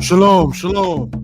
Shalom, shalom.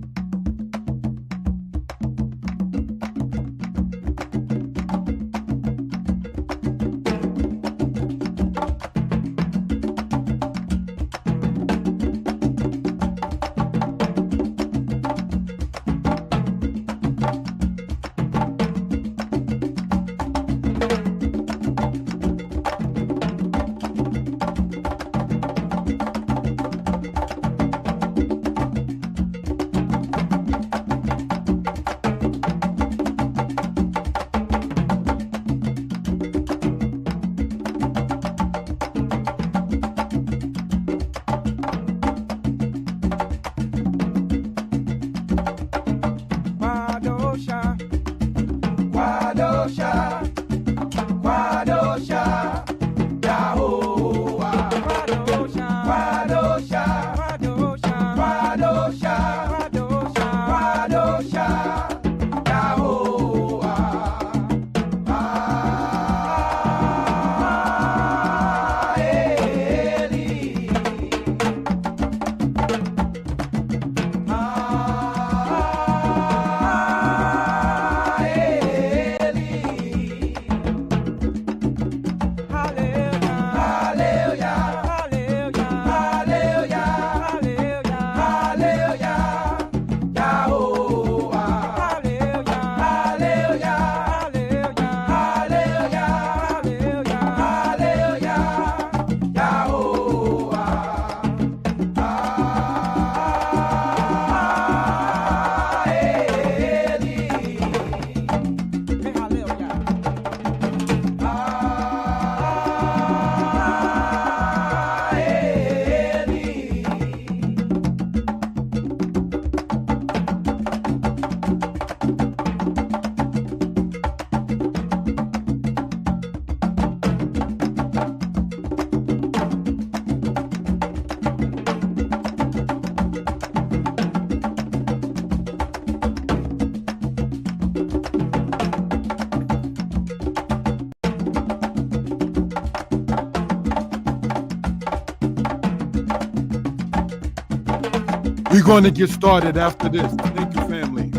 We're going to get started after this. Thank you, family.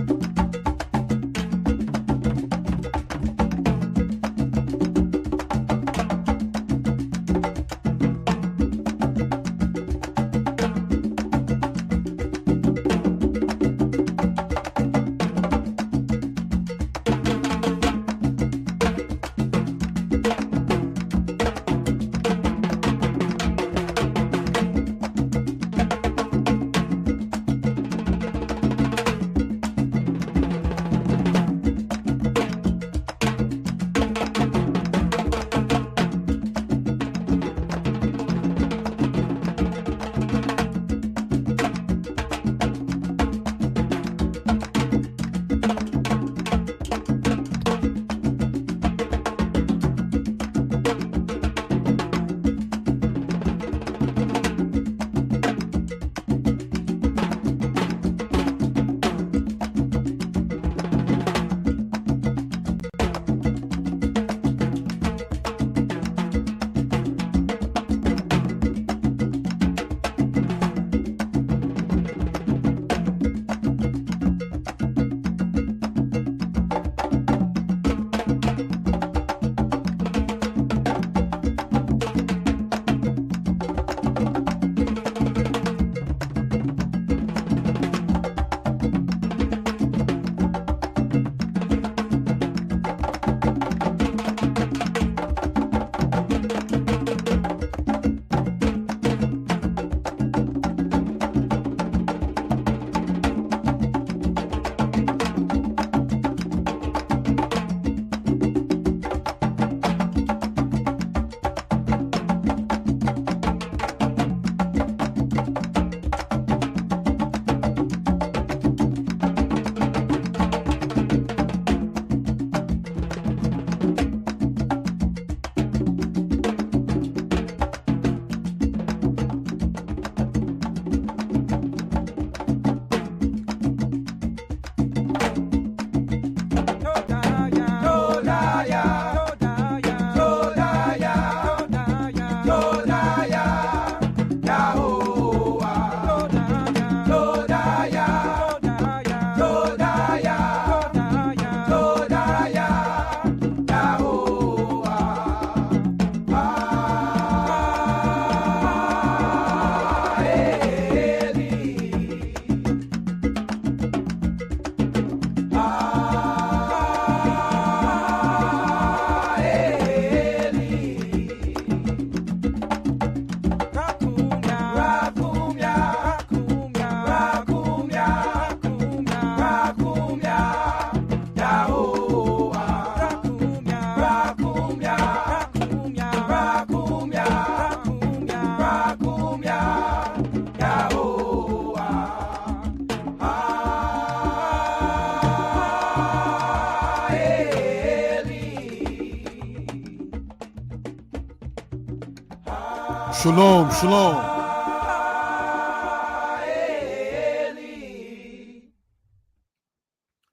Shalom, shalom.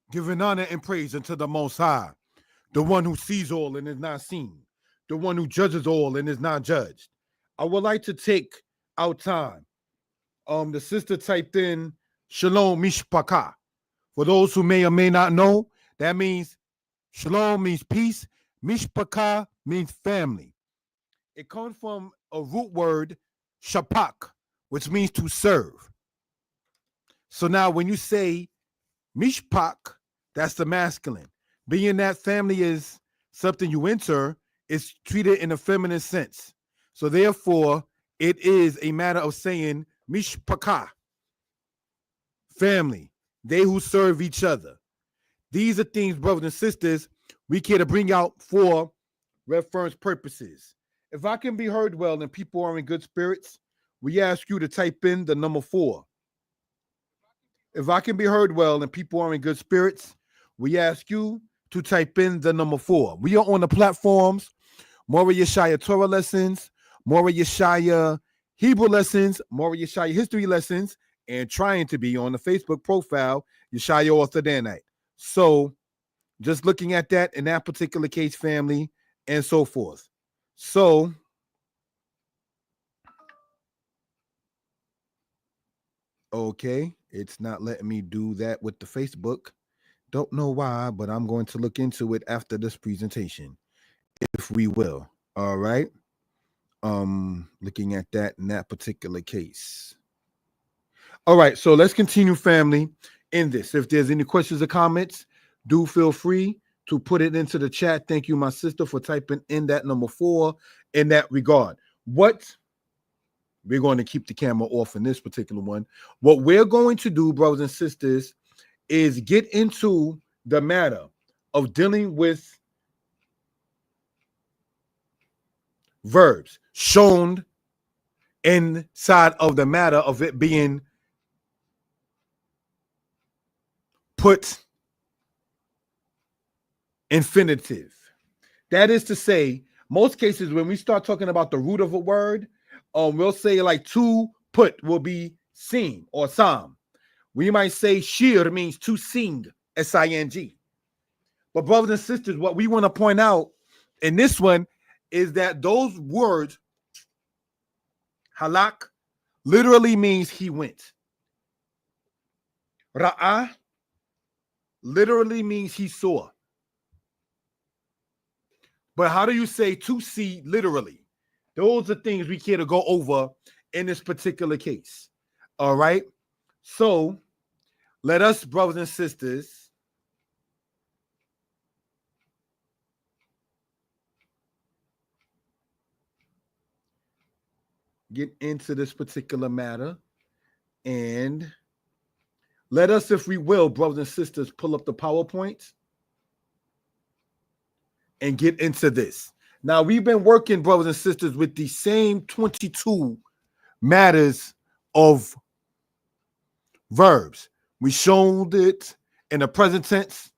Giving honor and praise unto the Most High, the one who sees all and is not seen, the one who judges all and is not judged. I would like to take our time. The sister typed in Shalom Mishpaka. For those who may or may not know, that means Shalom means peace. Mishpaka means family. It comes from a root word, shapak, which means to serve. So now when you say mishpak, that's the masculine. Being that family is something you enter, it's treated in a feminine sense. So therefore, it is a matter of saying mishpaka, family, they who serve each other. These are things, brothers and sisters, we care to bring out for reference purposes. If I can be heard well and people are in good spirits, we ask you to type in the number 4. If I can be heard well and people are in good spirits, we ask you to type in the number 4. We are on the platforms, Mora Yeshaya Torah lessons, Mora Yeshaya Hebrew lessons, Mora Yeshaya history lessons, and trying to be on the Facebook profile, Yeshaya Author Danite. So just looking at that in that particular case, family, and so forth. So, okay. It's not letting me do that with the Facebook. Don't know why, but I'm going to look into it after this presentation, if we will. All right. Looking at that in that particular case. All right, so let's continue, family, in this. If there's any questions or comments, do feel free to put it into the chat. Thank you, my sister, for typing in that number 4 in that regard. What we're going to keep the camera off in this particular one. What we're going to do, brothers and sisters, is get into the matter of dealing with verbs shown inside of the matter of it being put infinitive. That is to say, most cases when we start talking about the root of a word, we'll say like to put will be sing or psalm. We might say shir means to sing, S-I-N-G. But brothers and sisters, what we want to point out in this one is that those words, halak, literally means he went. Ra'ah literally means he saw. But how do you say to see literally? Those are things we care to go over in this particular case. All right. So let us, brothers and sisters, get into this particular matter. And let us, if we will, brothers and sisters, pull up the PowerPoint and get into this. Now, we've been working, brothers and sisters, with the same 22 matters of verbs. We showed it in the present tense,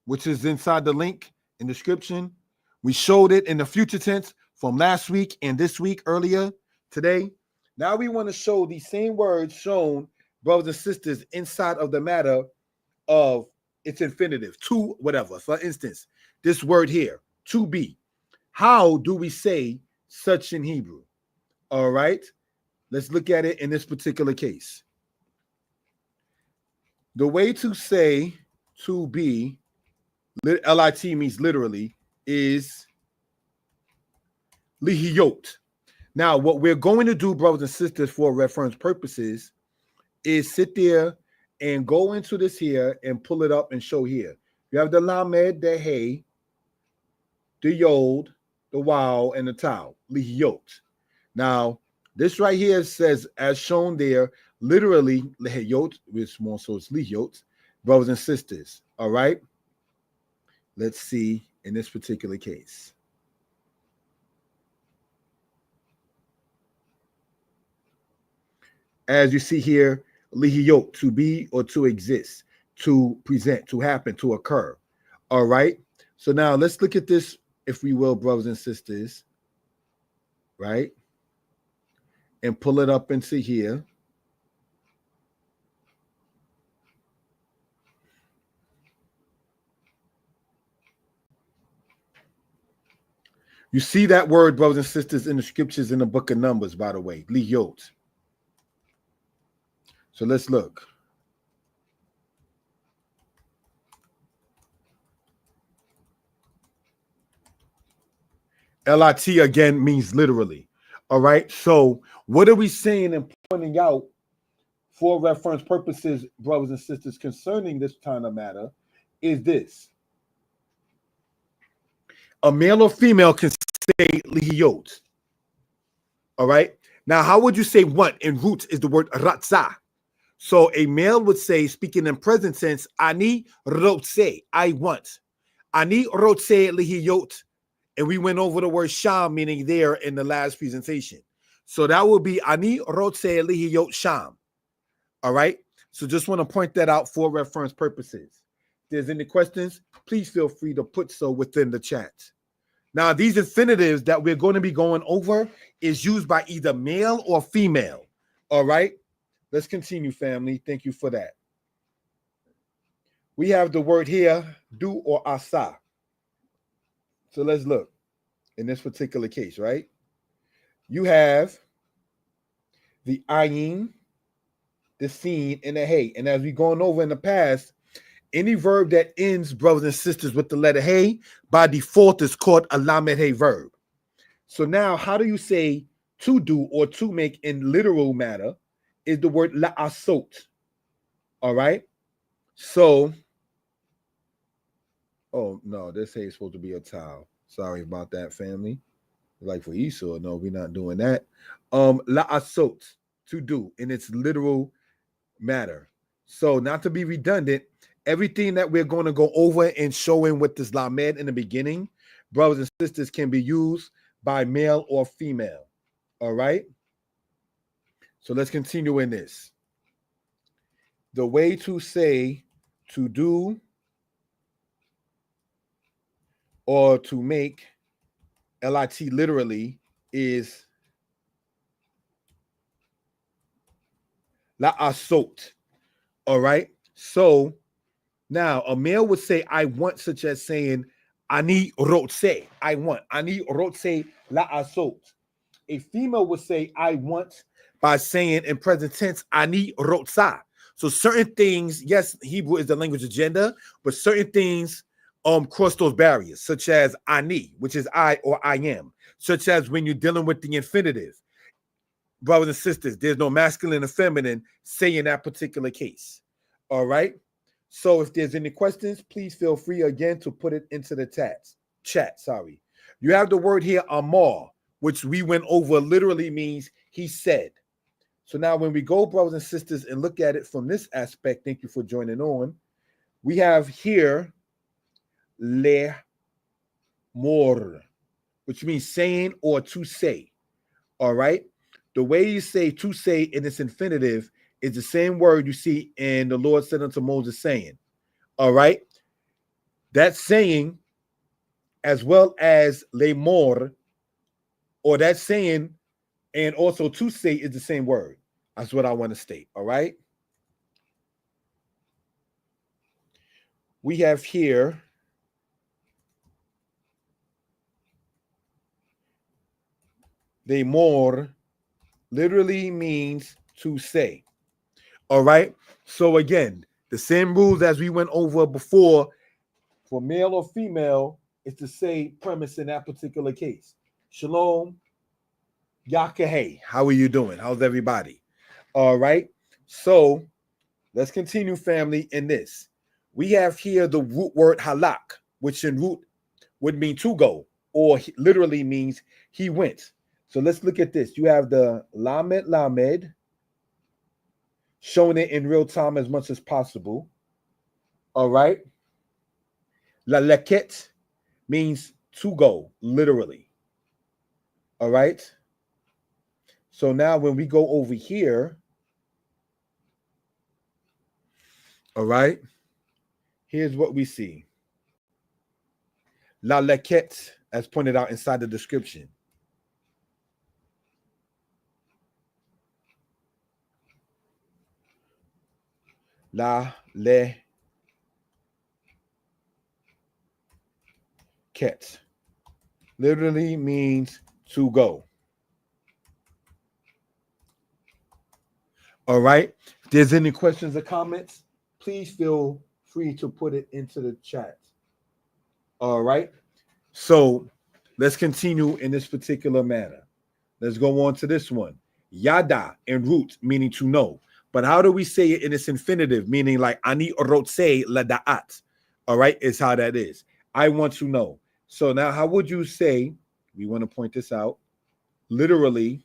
which is inside the link in the description. We showed it in the future tense from last week and this week earlier today. Now we want to show these same words shown, brothers and sisters, inside of the matter of its infinitive, to whatever. For instance, this word here, to be. How do we say such in Hebrew? All right. Let's look at it in this particular case. The way to say to be, L-I-T means literally, is lihiyot. Now, what we're going to do, brothers and sisters, for reference purposes, is sit there and go into this here and pull it up and show here. You have the lamed, the hey, the yod, the waw, and the tau, lihiyot. Now, this right here says, as shown there, literally, lihiyot, which more so it's lihiyot, brothers and sisters. All right. Let's see in this particular case. As you see here, lihiyot, to be or to exist, to present, to happen, to occur. All right. So now let's look at this, if we will, brothers and sisters, right? And pull it up into here. You see that word, brothers and sisters, in the scriptures in the book of Numbers, by the way, lihiyot. So let's look. L-I-T again means literally. All right. So what are we saying and pointing out for reference purposes, brothers and sisters, concerning this kind of matter is this. A male or female can say lihiyot. All right. Now, how would you say want? In roots is the word ratzah. So a male would say, speaking in present tense, ani rotse, I want. Ani rotse lihiyot. And we went over the word sham, meaning there in the last presentation. So that would be ani rotse lihiyot sham. All right. So just want to point that out for reference purposes. If there's any questions, please feel free to put so within the chat. Now, these infinitives that we're going to be going over is used by either male or female. All right. Let's continue, family. Thank you for that. We have the word here, do or asa. So let's look in this particular case, right? You have the ayin, the seen, and the hey. And as we gone over in the past, any verb that ends, brothers and sisters, with the letter hey, by default is called a lamed hey verb. So now, how do you say to do or to make in literal matter? Is the word la'asot. All right. So, oh no, this hey is supposed to be a towel. Sorry about that, family. Like for Esau, no, we're not doing that. La'asot, to do in its literal matter. So, not to be redundant, everything that we're going to go over and showing with this lamed in the beginning, brothers and sisters, can be used by male or female. All right. So let's continue in this. The way to say to do or to make lit literally is la'asot. All right. So now a male would say I want, such as saying ani rotse. I want. Ani rotse la'asot. A female would say I want by saying in present tense ani rotsa. So certain things, yes, Hebrew is the language of gender, but certain things cross those barriers, such as ani, which is I or I am, such as when you're dealing with the infinitive. Brothers and sisters, there's no masculine and feminine say in that particular case. All right. So if there's any questions, please feel free again to put it into the chat. Sorry. You have the word here, amar, which we went over, literally means he said. So now when we go, brothers and sisters, and look at it from this aspect, thank you for joining on. We have here le mor, which means saying or to say. All right. The way you say to say in its infinitive is the same word you see in the Lord said unto Moses saying. All right. That saying, as well as le mor, or that saying and also to say is the same word. That's what I want to state. All right. We have here the more literally means to say. All right. So again, the same rules as we went over before for male or female is to say premise in that particular case. Shalom, Yakahe. How are you doing? How's everybody? All right. So let's continue, family, in this. We have here the root word halak, which in root would mean to go, or literally means he went. So let's look at this. You have the lamed, showing it in real time as much as possible. All right. LALEKET means to go, literally. All right. So now when we go over here, all right, here's what we see. LALEKET, as pointed out inside the description. LALEKET literally means to go. All right. If there's any questions or comments, please feel free to put it into the chat. All right. So let's continue in this particular manner. Let's go on to this one. Yada in root, meaning to know. But how do we say it in its infinitive, meaning like ani orotse la da'at? All right, is how that is. I want to know. So now how would you say, we want to point this out, literally,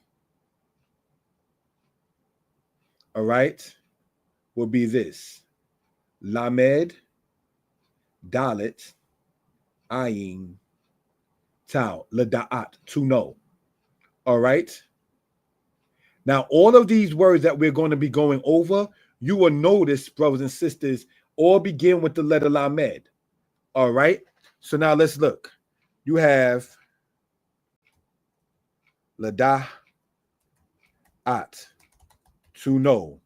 all right, will be this. Lamed, dalit, ayin, tau, la da'at, to know. All right. Now, all of these words that we're going to be going over, you will notice, brothers and sisters, all begin with the letter lamed. All right. So now let's look. You have lada'at, to know,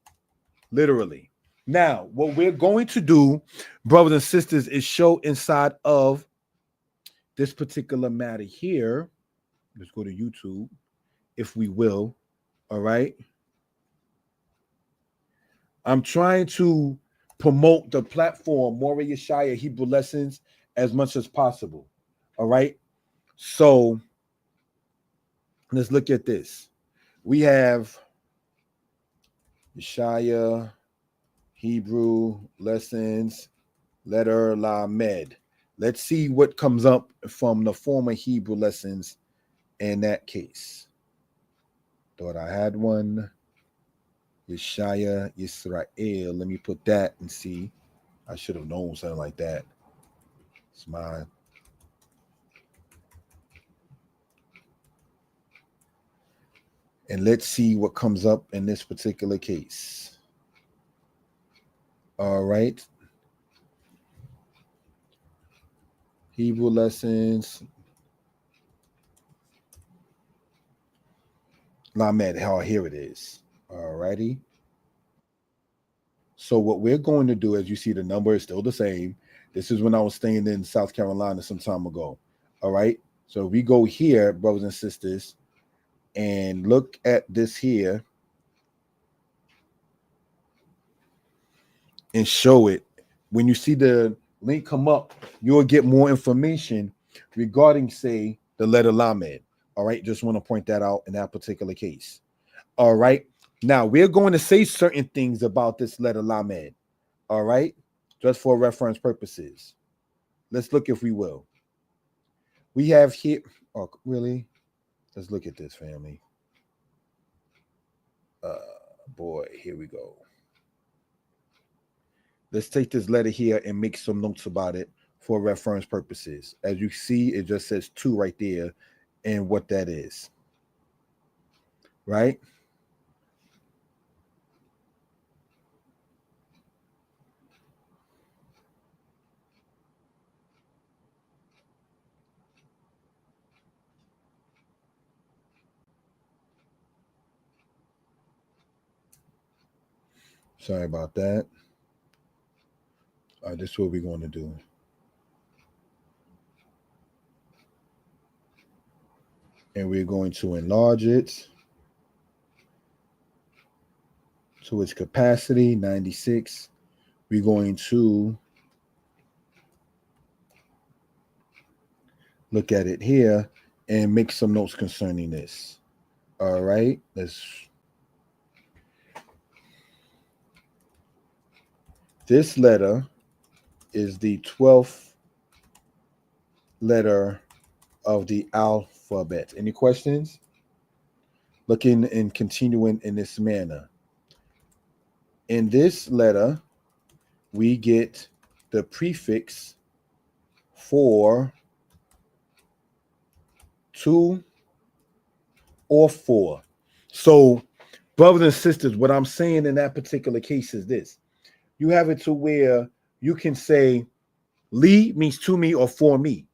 literally. Now, what we're going to do, brothers and sisters, is show inside of this particular matter here. Let's go to YouTube, if we will. All right. I'm trying to promote the platform, Mora Yeshaya Hebrew Lessons, as much as possible. All right. So let's look at this. We have Yeshaya Hebrew Lessons, letter Lamed. Let's see what comes up from the former Hebrew lessons in that case. Thought I had one. Yeshaya Yisrael. Let me put that and see. I should have known something like that. It's mine. And let's see what comes up in this particular case. All right. Hebrew lessons. Lamed. Here it is. All righty. So what we're going to do, as you see, the number is still the same. This is when I was staying in South Carolina some time ago. All right. So we go here, brothers and sisters, and look at this here and show it. When you see the link come up, you'll get more information regarding, say, the letter Lamed. All right. Just want to point that out in that particular case. All right. Now we're going to say certain things about this letter Lamed. All right. Just for reference purposes. Let's look if we will. We have here. Oh, really? Let's look at this, family. Boy, here we go. Let's take this letter here and make some notes about it for reference purposes. As you see, it just says 2 right there and what that is. Right? Sorry about that. This is what we're going to do. And we're going to enlarge it to its capacity, 96. We're going to look at it here and make some notes concerning this. All right. This letter is the 12th letter of the alphabet. Any questions? Looking and continuing in this manner. In this letter, we get the prefix for 2 or 4. So, brothers and sisters, what I'm saying in that particular case is this. You have it to where you can say li means to me or for me.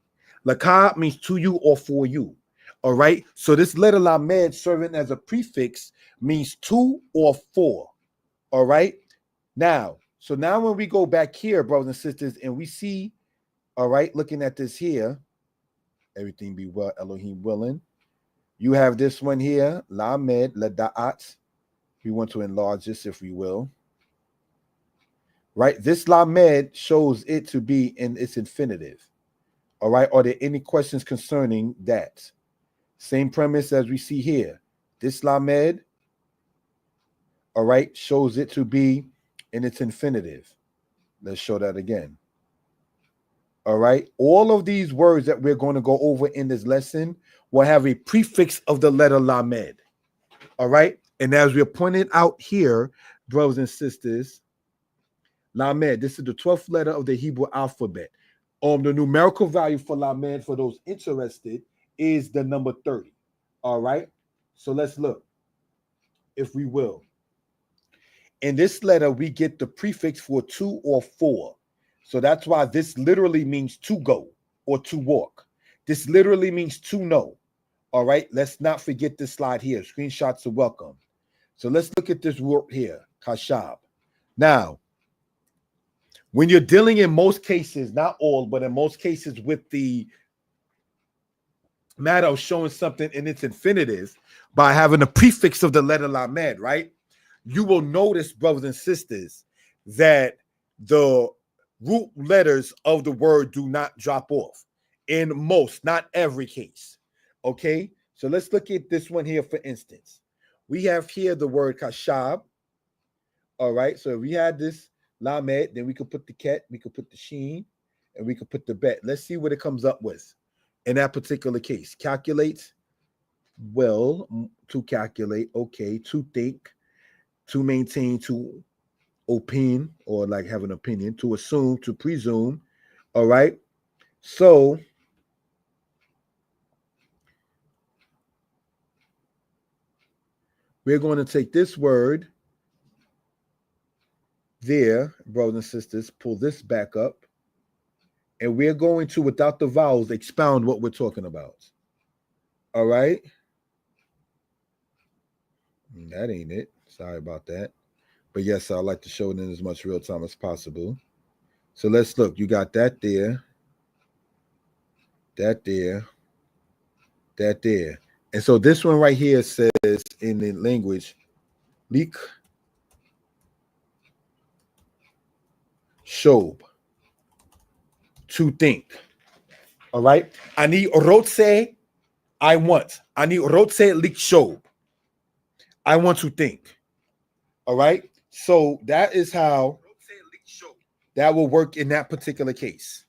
Laka means to you or for you. All right. So this letter Lamed serving as a prefix means 2 or 4. All right. Now when we go back here, brothers and sisters, and we see, all right, looking at this here, everything be well, Elohim willing. You have this one here, Lamed, Lada'at. We want to enlarge this if we will. Right? This Lamed shows it to be in its infinitive. All right. Are there any questions concerning that? Same premise as we see here. This Lamed, all right, shows it to be in its infinitive. Let's show that again. All right. All of these words that we're going to go over in this lesson will have a prefix of the letter Lamed. All right. And as we're pointing out here, brothers and sisters, Lamed, this is the 12th letter of the Hebrew alphabet. The numerical value for Lamed, for those interested, is the number 30. All right. So let's look, if we will. In this letter, we get the prefix for 2 or 4. So that's why this literally means to go or to walk. This literally means to know. All right. Let's not forget this slide here. Screenshots are welcome. So let's look at this word here, kashab. Now, when you're dealing in most cases, not all, but in most cases with the matter of showing something in its infinitive by having a prefix of the letter Lamed, right? you will notice, brothers and sisters, that the root letters of the word do not drop off in most, not every case. Okay, so let's look at this one here, for instance. We have here the word kashab. All right, so if we had this lamed, then we could put the ket, we could put the sheen, and we could put the bet. Let's see what it comes up with in that particular case. Calculate, well, to calculate, okay, to think, to maintain, to opine, or like have an opinion, to assume, to presume. All right, so we're going to take this word there, brothers and sisters, pull this back up, and we're going to, without the vowels, expound what we're talking about. All right, that ain't it. Sorry about that. But yes, I like to show it in as much real time as possible. So let's look. You got that there, that there, that there. And so this one right here says in the language, lik shob, to think. All right. Ani rotse, I want. Ani rotse lik shob. I want to think. All right. So that is how that will work in that particular case.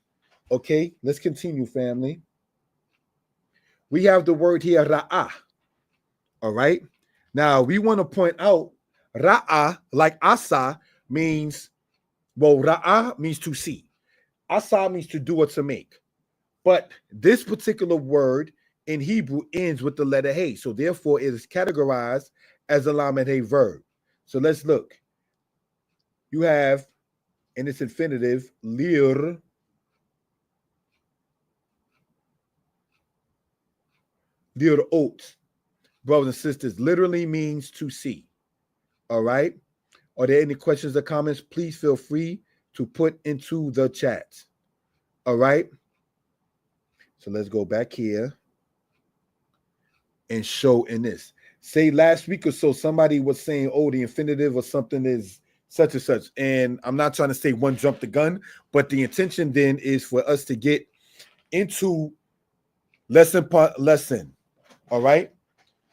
Okay, let's continue, family. We have the word here, ra'ah. All right. Now we want to point out ra'ah, like asa, means, well, ra'ah means to see. Asa means to do or to make. But this particular word in Hebrew ends with the letter hey. So therefore, it is categorized as a lamed hey verb. So let's look. You have in its infinitive, lir, ot, brothers and sisters, literally means to see. All right. Are there any questions or comments? Please feel free to put into the chat. All right. So let's go back here and show in this. Say last week or so, somebody was saying, oh, the infinitive or something is such and such. And I'm not trying to say one jumped the gun, but the intention then is for us to get into lesson. All right.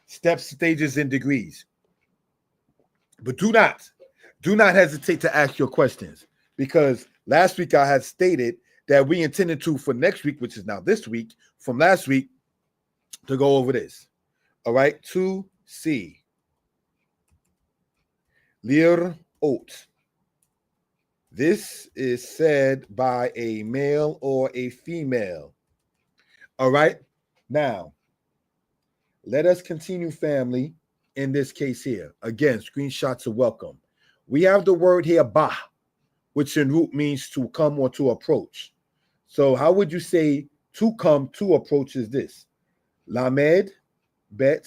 Steps, stages, and degrees. But do not hesitate to ask your questions, because last week I had stated that we intended to, for next week, which is now this week, from last week, to go over this. All right, to see. Lir ot. This is said by a male or a female. All right, now let us continue, family, in this case here. Again, screenshots are welcome. We have the word here, ba, which in root means to come or to approach. So how would you say to come, to approach is this? Lamed, bet,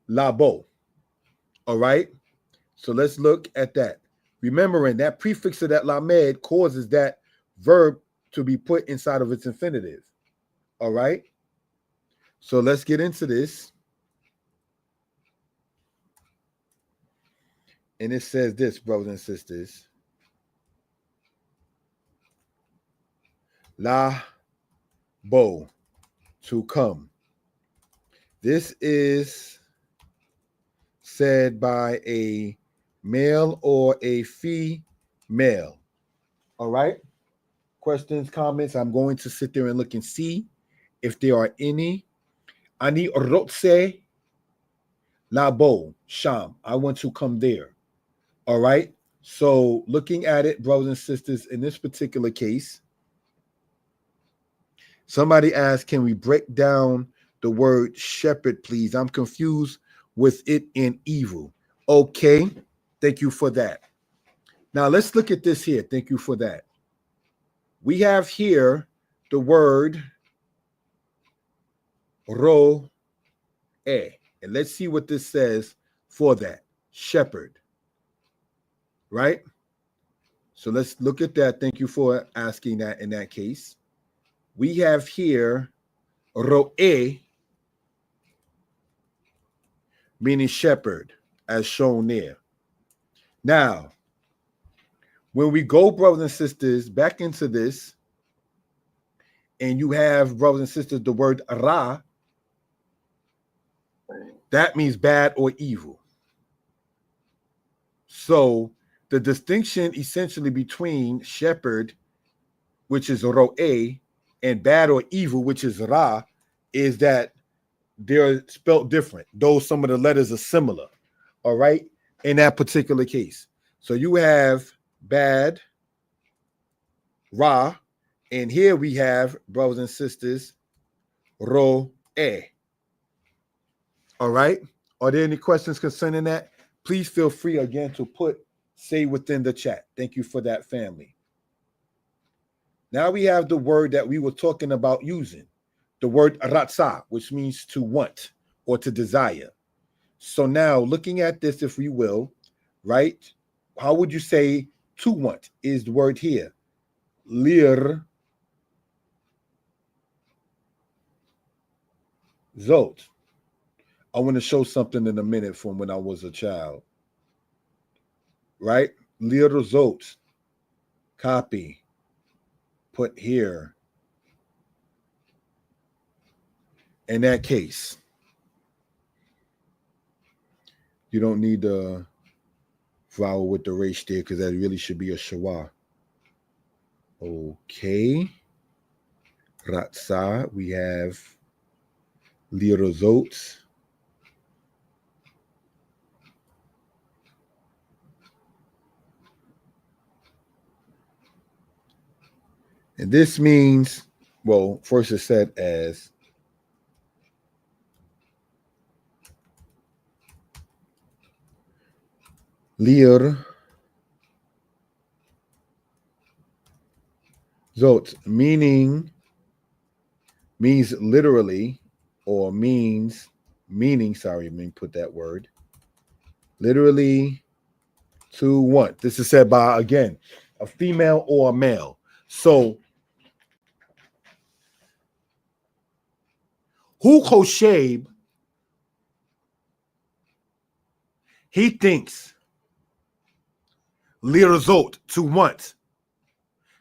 labo. All right. So let's look at that. Remembering that prefix of that lamed causes that verb to be put inside of its infinitive. All right. So let's get into this. And it says this, brothers and sisters. La bo, to come. This is said by a male or a female. All right. Questions, comments. I'm going to sit there and look and see if there are any. Ani rotse labo sham. I want to come there. All right. So looking at it, brothers and sisters, in this particular case, somebody asked, can we break down the word shepherd, please? I'm confused with it in evil. Okay. Thank you for that. Now let's look at this here. Thank you for that. We have here the word ro e. And let's see what this says for that. Shepherd. Right? So let's look at that. Thank you for asking that in that case. We have here ro e. meaning shepherd, as shown there. Now, when we go, brothers and sisters, back into this, and you have, brothers and sisters, the word ra, that means bad or evil. So the distinction essentially between shepherd, which is ro'eh, and bad or evil, which is ra, is that they're spelled different, though some of the letters are similar. All right, in that particular case. So you have bad, ra, and here we have, brothers and sisters, ro'eh. All right. Are there any questions concerning that? Please feel free again to say within the chat. Thank you for that, family. Now we have the word that we were talking about using, the word ratsa, which means to want or to desire. So now looking at this, if we will, right? How would you say to want is the word here? Lir zot. I want to show something in a minute from when I was a child. Right? Lir zot. Copy. Put here. In that case, you don't need the vowel with the resh there because that really should be a shawa. Okay. Ratsa, we have lirozot. And this means, well, first it's said as lir zot, means literally, or meaning, sorry, let me put that word. Literally to want. This is said by, again, a female or a male. So, Hu Kosheb, he thinks, lirazot, to want,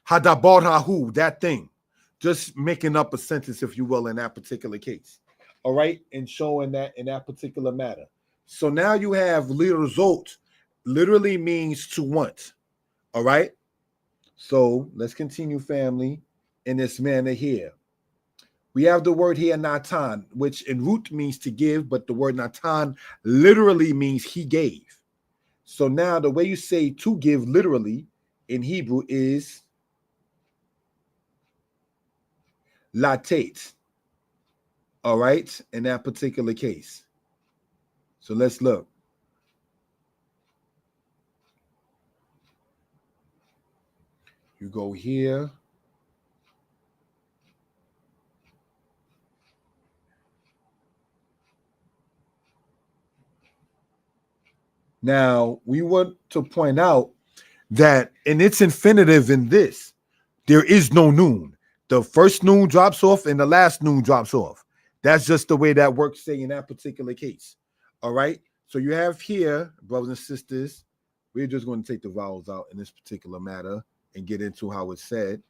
hadabar hahu, that thing. Just making up a sentence, if you will, in that particular case. All right, and showing that in that particular matter. So now you have lirazot, literally means to want. All right. So let's continue, family, in this manner here. We have the word here, natan, which in root means to give, but the word natan literally means he gave. So now the way you say to give literally in Hebrew is latate. All right, in that particular case. So let's look. You go here. Now, we want to point out that in its infinitive in this, there is no noon. The first noon drops off and the last noon drops off. That's just the way that works, say, in that particular case. All right. So you have here, brothers and sisters, we're just going to take the vowels out in this particular matter and get into how it's said.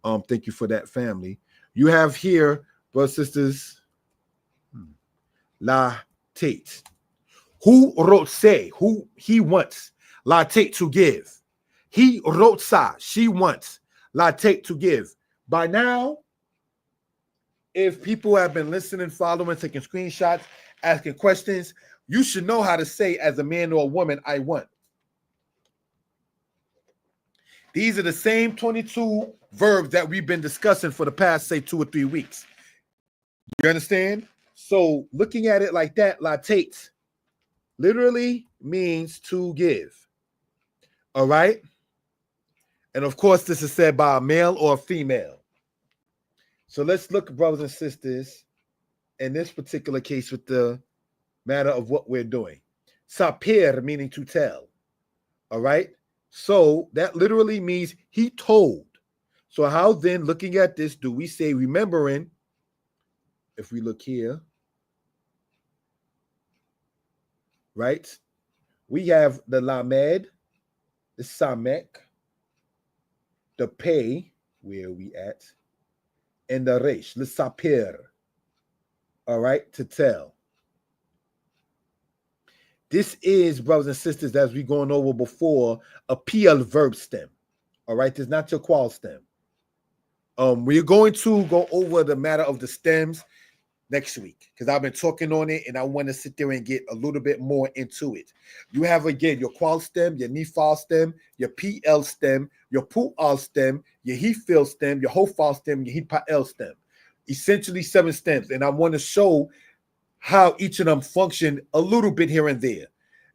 Thank you for that, family. You have here, brothers and sisters, la tate. Who wrote say? Who he wants. La take to give. He wrote sa. She wants. La take to give. By now, if people have been listening, following, taking screenshots, asking questions, you should know how to say as a man or a woman, I want. These are the same 22 verbs that we've been discussing for the past, say, 2 or 3 weeks. You understand? So looking at it like that, la take literally means to give. All right? And of course, this is said by a male or a female. So let's look, brothers and sisters, in this particular case with the matter of what we're doing. Sapir, meaning to tell. All right? So that literally means he told. So how then, looking at this, do we say remembering, if we look here, right? We have the lamed, the samek, the pay, where are we at, and the resh, the sapir, all right, to tell. This is, brothers and sisters, as we going over before, a PL verb stem, all right? This is not your qual stem. We're going to go over the matter of the stems next week because I've been talking on it and I want to sit there and get a little bit more into it. You have, again, your qual stem, your nifal stem, your PL stem, your pu'al stem, your hefil stem, your hofal stem, your hipa'el stem. Essentially 7 stems. And I want to show how each of them function a little bit here and there.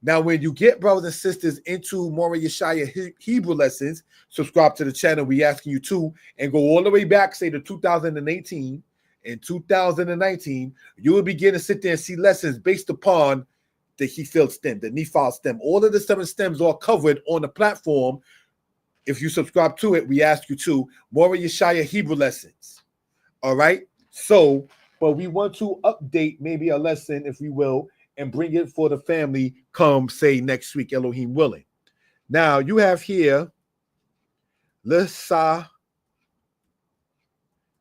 Now, when you get, brothers and sisters, into Mora Yeshaya Hebrew lessons, subscribe to the channel. We asking you to, and go all the way back, say to 2018 and 2019, you will begin to sit there and see lessons based upon the Hefil stem, the Nifal stem. All of the 7 stems are covered on the platform. If you subscribe to it, we ask you to, Mora Yeshaya Hebrew lessons. All right? So, but we want to update maybe a lesson, if we will, and bring it for the family come, say, next week, Elohim willing. Now, you have here, Lesa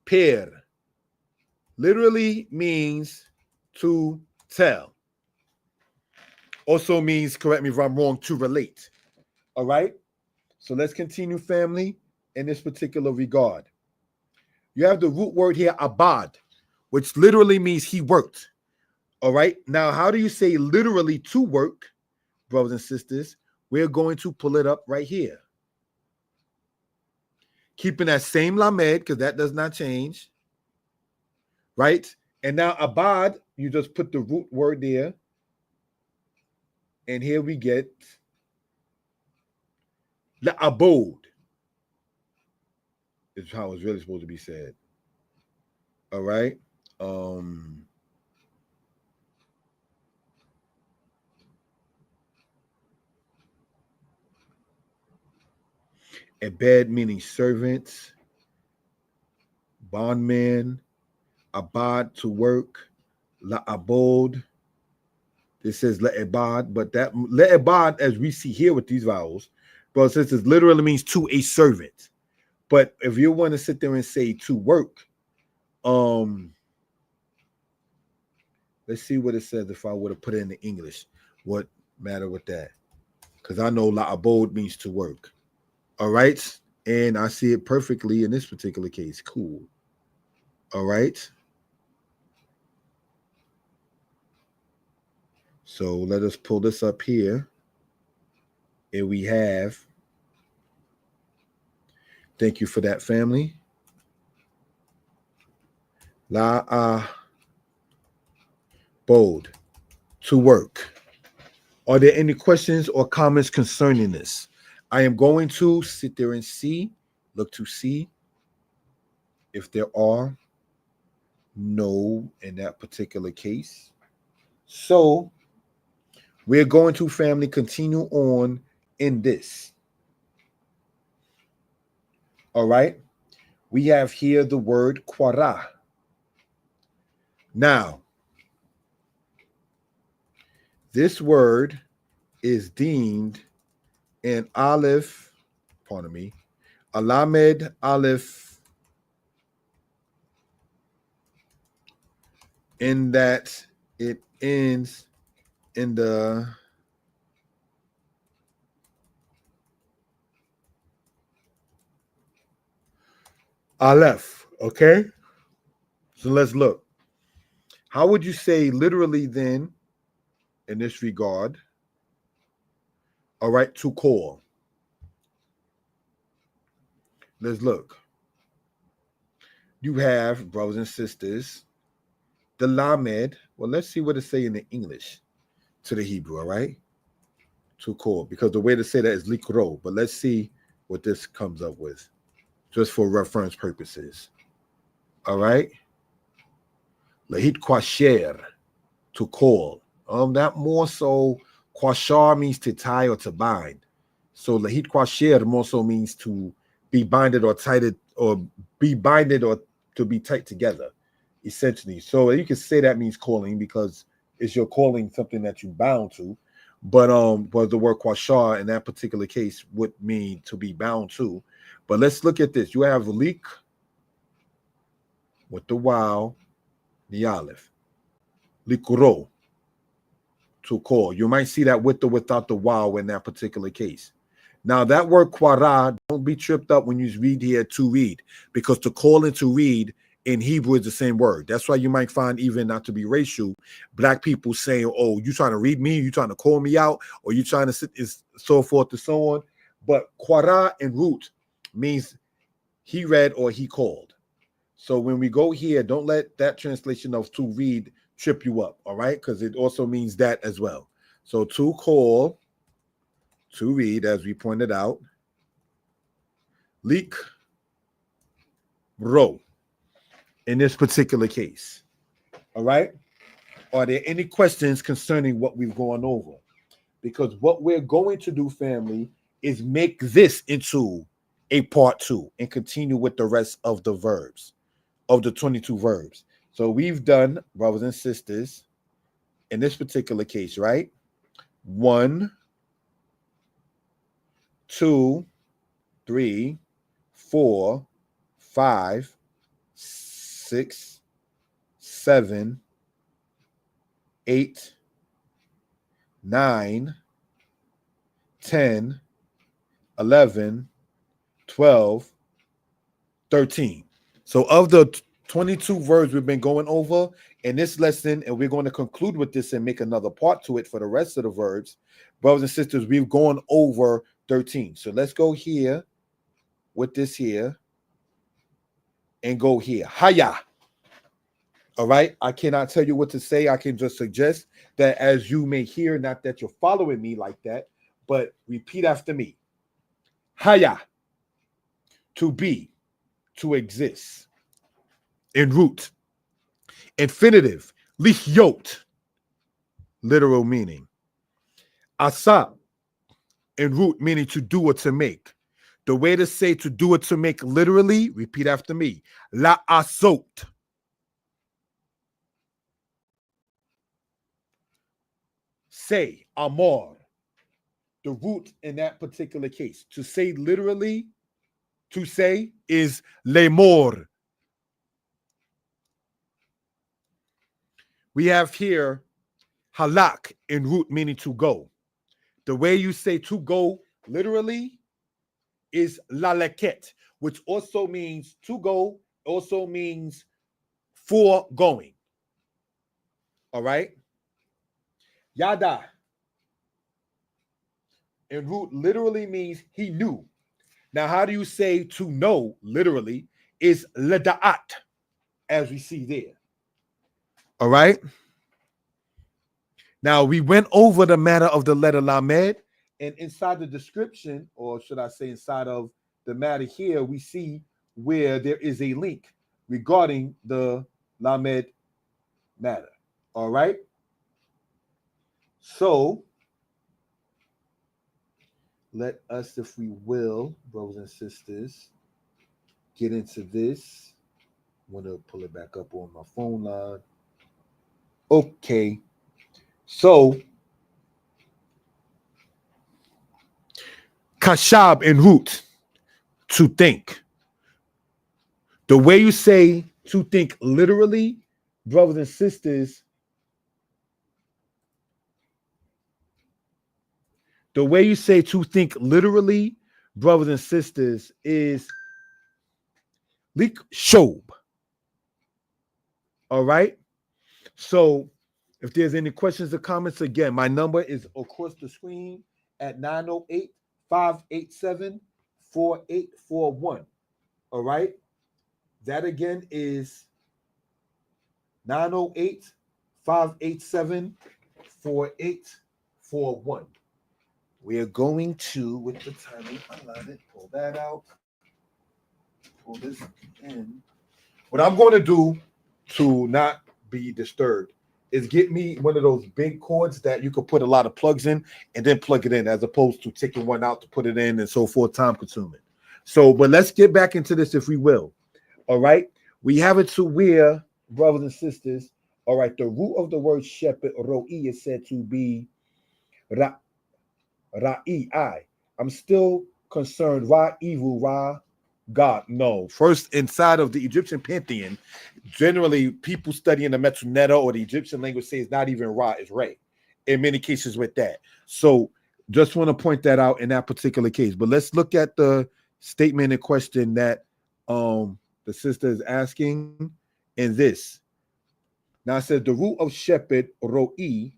Per. Literally means to tell. Also means, correct me if I'm wrong, to relate. All right? So let's continue, family, in this particular regard. You have the root word here, abad, which literally means he worked. All right. Now, how do you say literally to work, brothers and sisters? We're going to pull it up right here. Keeping that same lamed, because that does not change. Right? And now abad, you just put the root word there. And here we get la abode. Is how it's really supposed to be said. All right. Ebed meaning servants, bondman, abad to work, la abode. This says la ebad, but that la ebad, as we see here with these vowels, bro, since it literally means to a servant. But if you want to sit there and say to work, let's see what it says if I would have put it in the English. What matter with that? Because I know la abode means to work. All right. And I see it perfectly in this particular case. Cool. All right. So let us pull this up here. And we have, thank you for that, family. La abode, to work. Are there any questions or comments concerning this? I am going to sit there and look to see if there are no in that particular case. So we're going to, family, continue on in this. All right. We have here the word quara. Now, this word is deemed an aleph, pardon me, a lamed aleph, in that it ends in the aleph. Okay, so let's look. How would you say literally then in this regard? All right, to call. Let's look. You have, brothers and sisters, the lamed. Well, let's see what it say in the English to the Hebrew, all right? To call, because the way to say that is likro, but let's see what this comes up with, just for reference purposes. All right? Lahit kwasher, to call. That more so, kwashar means to tie or to bind. So lahit kwasher more so means to be binded or tighted, or be binded or to be tight together, essentially. So you can say that means calling because it's your calling, something that you bound to. but was the word kwashar in that particular case would mean to be bound to. But let's look at this. You have leak with the wow, the aleph, likuro, to call. You might see that with or without the wow in that particular case. Now that word kwara, don't be tripped up when you read here to read, because to call and to read in Hebrew is the same word. That's why you might find, even not to be racial, black people saying, oh, you trying to read me, you trying to call me out, or you trying to sit, is so forth and so on. But kwara and root means he read or he called. So when we go here, don't let that translation of to read trip you up, all right? Because it also means that as well. So to call, to read, as we pointed out, leak, row, in this particular case, all right? Are there any questions concerning what we've gone over? Because what we're going to do, family, is make this into a part 2 and continue with the rest of the verbs, of the 22 verbs. So we've done, brothers and sisters, in this particular case, right? 1, 2, 3, 4, 5, 6, 7, 8, 9, 10, 11, 12, 13. So of the 22 verbs we've been going over in this lesson, and we're going to conclude with this and make another part to it for the rest of the verbs, brothers and sisters, we've gone over 13. So let's go here with this here and go here. Haya. All right. I cannot tell you what to say. I can just suggest that as you may hear, not that you're following me like that, but repeat after me. Haya. To be, to exist. In root. Infinitive. Lihyot. Literal meaning. Asa. In root meaning to do or to make. The way to say to do or to make literally, repeat after me. La asot. Say, amor. The root in that particular case. To say literally, to say is lemor. We have here halak in root meaning to go. The way you say to go literally is LALEKET, which also means to go, also means for going. All right? Yada in root literally means he knew. Now, how do you say to know literally is leda'at, as we see there. All right? Now, we went over the matter of the letter Lamed, and inside the description, or should I say inside of the matter here, we see where there is a link regarding the Lamed matter. All right? So, let us, if we will, brothers and sisters, get into this. I'm going to pull it back up on my phone line. Okay. So, kashab in root, to think. The way you say to think literally, brothers and sisters, the way you say to think literally, brothers and sisters, is lik shob. All right? So, if there's any questions or comments, again, my number is across the screen at 908-587-4841. All right? That again is 908-587-4841. We are going to, with the timing allotted, pull that out. Pull this in. What I'm going to do to not be disturbed is get me one of those big cords that you could put a lot of plugs in and then plug it in, as opposed to taking one out to put it in and so forth, time consuming. So, but let's get back into this if we will. All right. We have it to where, brothers and sisters, all right, the root of the word shepherd, ro'i, is said to be Ra, Ra'i, I. I'm still concerned. Ra, evil, Ra, God. No. First, inside of the Egyptian pantheon, generally people studying the Metroneta or the Egyptian language say it's not even Ra, it's Re. In many cases with that. So just want to point that out in that particular case. But let's look at the statement in question that the sister is asking in this. Now it says the root of shepherd, Ro'i,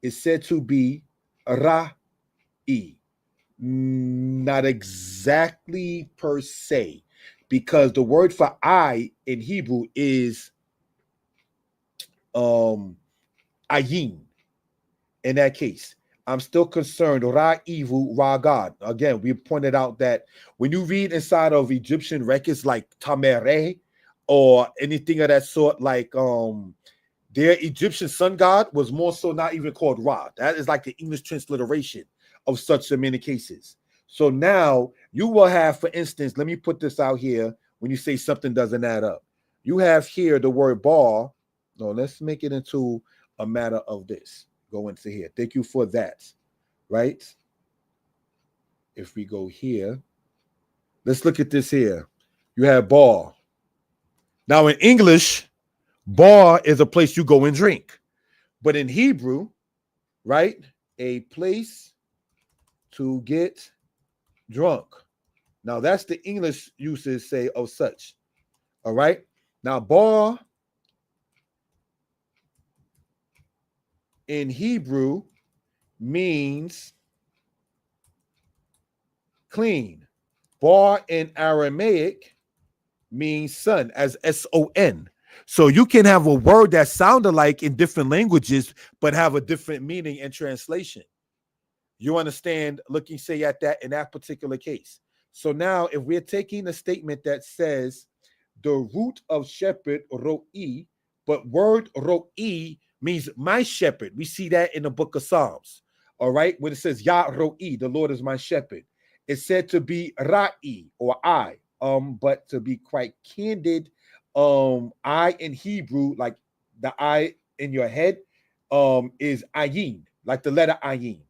is said to be Ra'i. Not exactly per se, because the word for I in Hebrew is ayin. In that case, I'm still concerned. Ra evil, Ra God. Again, we pointed out that when you read inside of Egyptian records like Tamereh or anything of that sort, like their Egyptian sun god was more so not even called Ra. That is like the English transliteration of such in many cases. So now you will have, for instance, let me put this out here when you say something doesn't add up. You have here the word bar. No, let's make it into a matter of this. Go into here. Thank you for that. Right? If we go here, let's look at this here. You have bar. Now in English, bar is a place you go and drink. But in Hebrew, right, a place to get drunk. Now that's the English uses say of such. All right. Now bar in Hebrew means clean. Bar in Aramaic means son, as S-O-N. So you can have a word that sound alike in different languages, but have a different meaning and translation. You understand, looking, say, at that in that particular case. So now if we're taking a statement that says the root of shepherd, Ro'i, but word Ro'i means my shepherd. We see that in the book of Psalms. All right, when it says Yah Ro'i, the Lord is my shepherd. It's said to be Ra'i or I. But to be quite candid, I in Hebrew, like the I in your head, is ayin, like the letter ayin.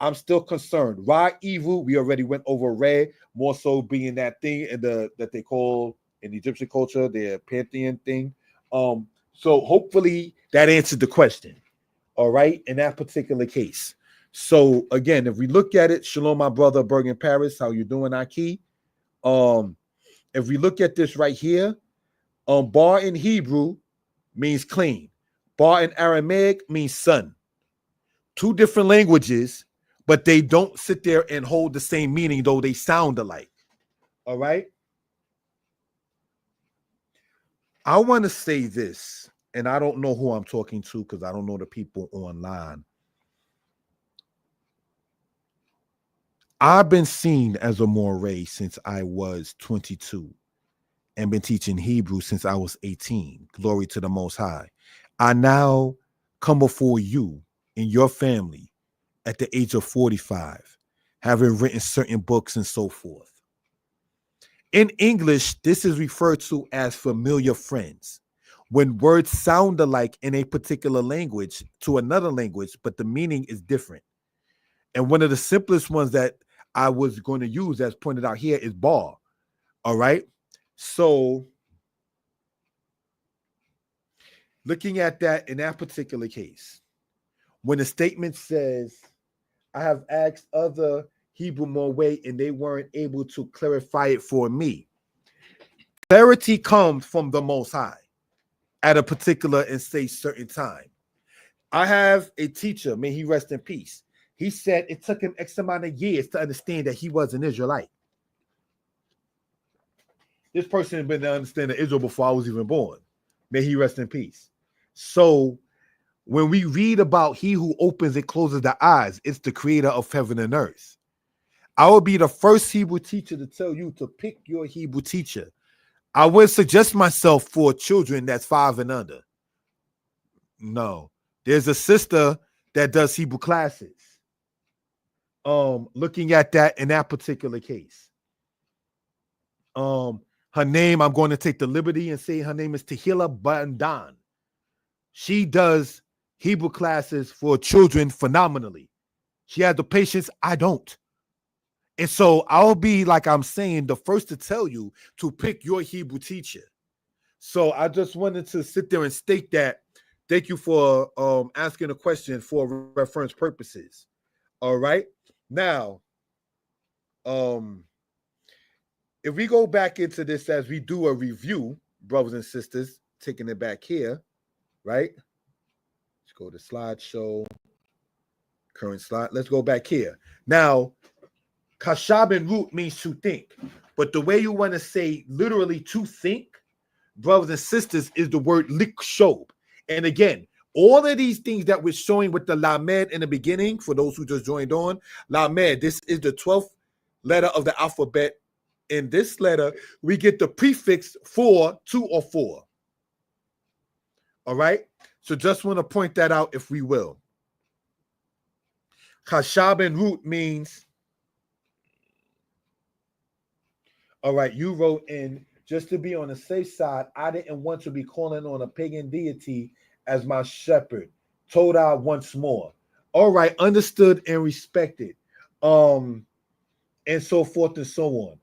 I'm still concerned. Ra evil, we already went over Re, more so being that thing in that they call in Egyptian culture, their pantheon thing. So hopefully that answered the question. All right, in that particular case. So again, if we look at it, Shalom, my brother Bergen Paris, how you doing, Aki? If we look at this right here, bar in Hebrew means clean. Bar in Aramaic means son. Two different languages, but they don't sit there and hold the same meaning, though they sound alike. All right? I want to say this, and I don't know who I'm talking to because I don't know the people online. I've been seen as a moray since I was 22 and been teaching Hebrew since I was 18. Glory to the Most High. I now come before you and your family at the age of 45, having written certain books and so forth. In English, this is referred to as familiar friends. When words sound alike in a particular language to another language, but the meaning is different. And one of the simplest ones that I was going to use, as pointed out here, is bar. All right. So looking at that in that particular case, when the statement says, I have asked other Hebrew Moray and they weren't able to clarify it for me. Clarity comes from the Most High at a particular and say certain time. I have a teacher, may he rest in peace. He said it took him X amount of years to understand that he was an Israelite. This person had been to understand Israel before I was even born. May he rest in peace. So when we read about he who opens and closes the eyes, it's the creator of heaven and earth. I will be the first Hebrew teacher to tell you to pick your Hebrew teacher. I would suggest myself for children that's 5 and under. No, there's a sister that does Hebrew classes. Looking at that in that particular case. Her name, I'm going to take the liberty and say her name is Tehila Bandan. She does Hebrew classes for children phenomenally. He had the patience. I don't. And so I'll be, like I'm saying, the first to tell you to pick your Hebrew teacher. So I just wanted to sit there and state that. Thank you for asking a question for reference purposes. All right. Now, if we go back into this as we do a review, brothers and sisters, taking it back here, right? Let's go to slideshow, current slide. Let's go back here. Now, kashab and root means to think, but the way you want to say literally to think, brothers and sisters, is the word likshob. And again, all of these things that we're showing with the lamed in the beginning, for those who just joined on, lamed, this is the 12th letter of the alphabet. In this letter, we get the prefix for, to, or for. All right? So just want to point that out, if we will. Kashab and root means, all right, you wrote in, just to be on the safe side, I didn't want to be calling on a pagan deity as my shepherd. Told I once more. All right, understood and respected. And so forth and so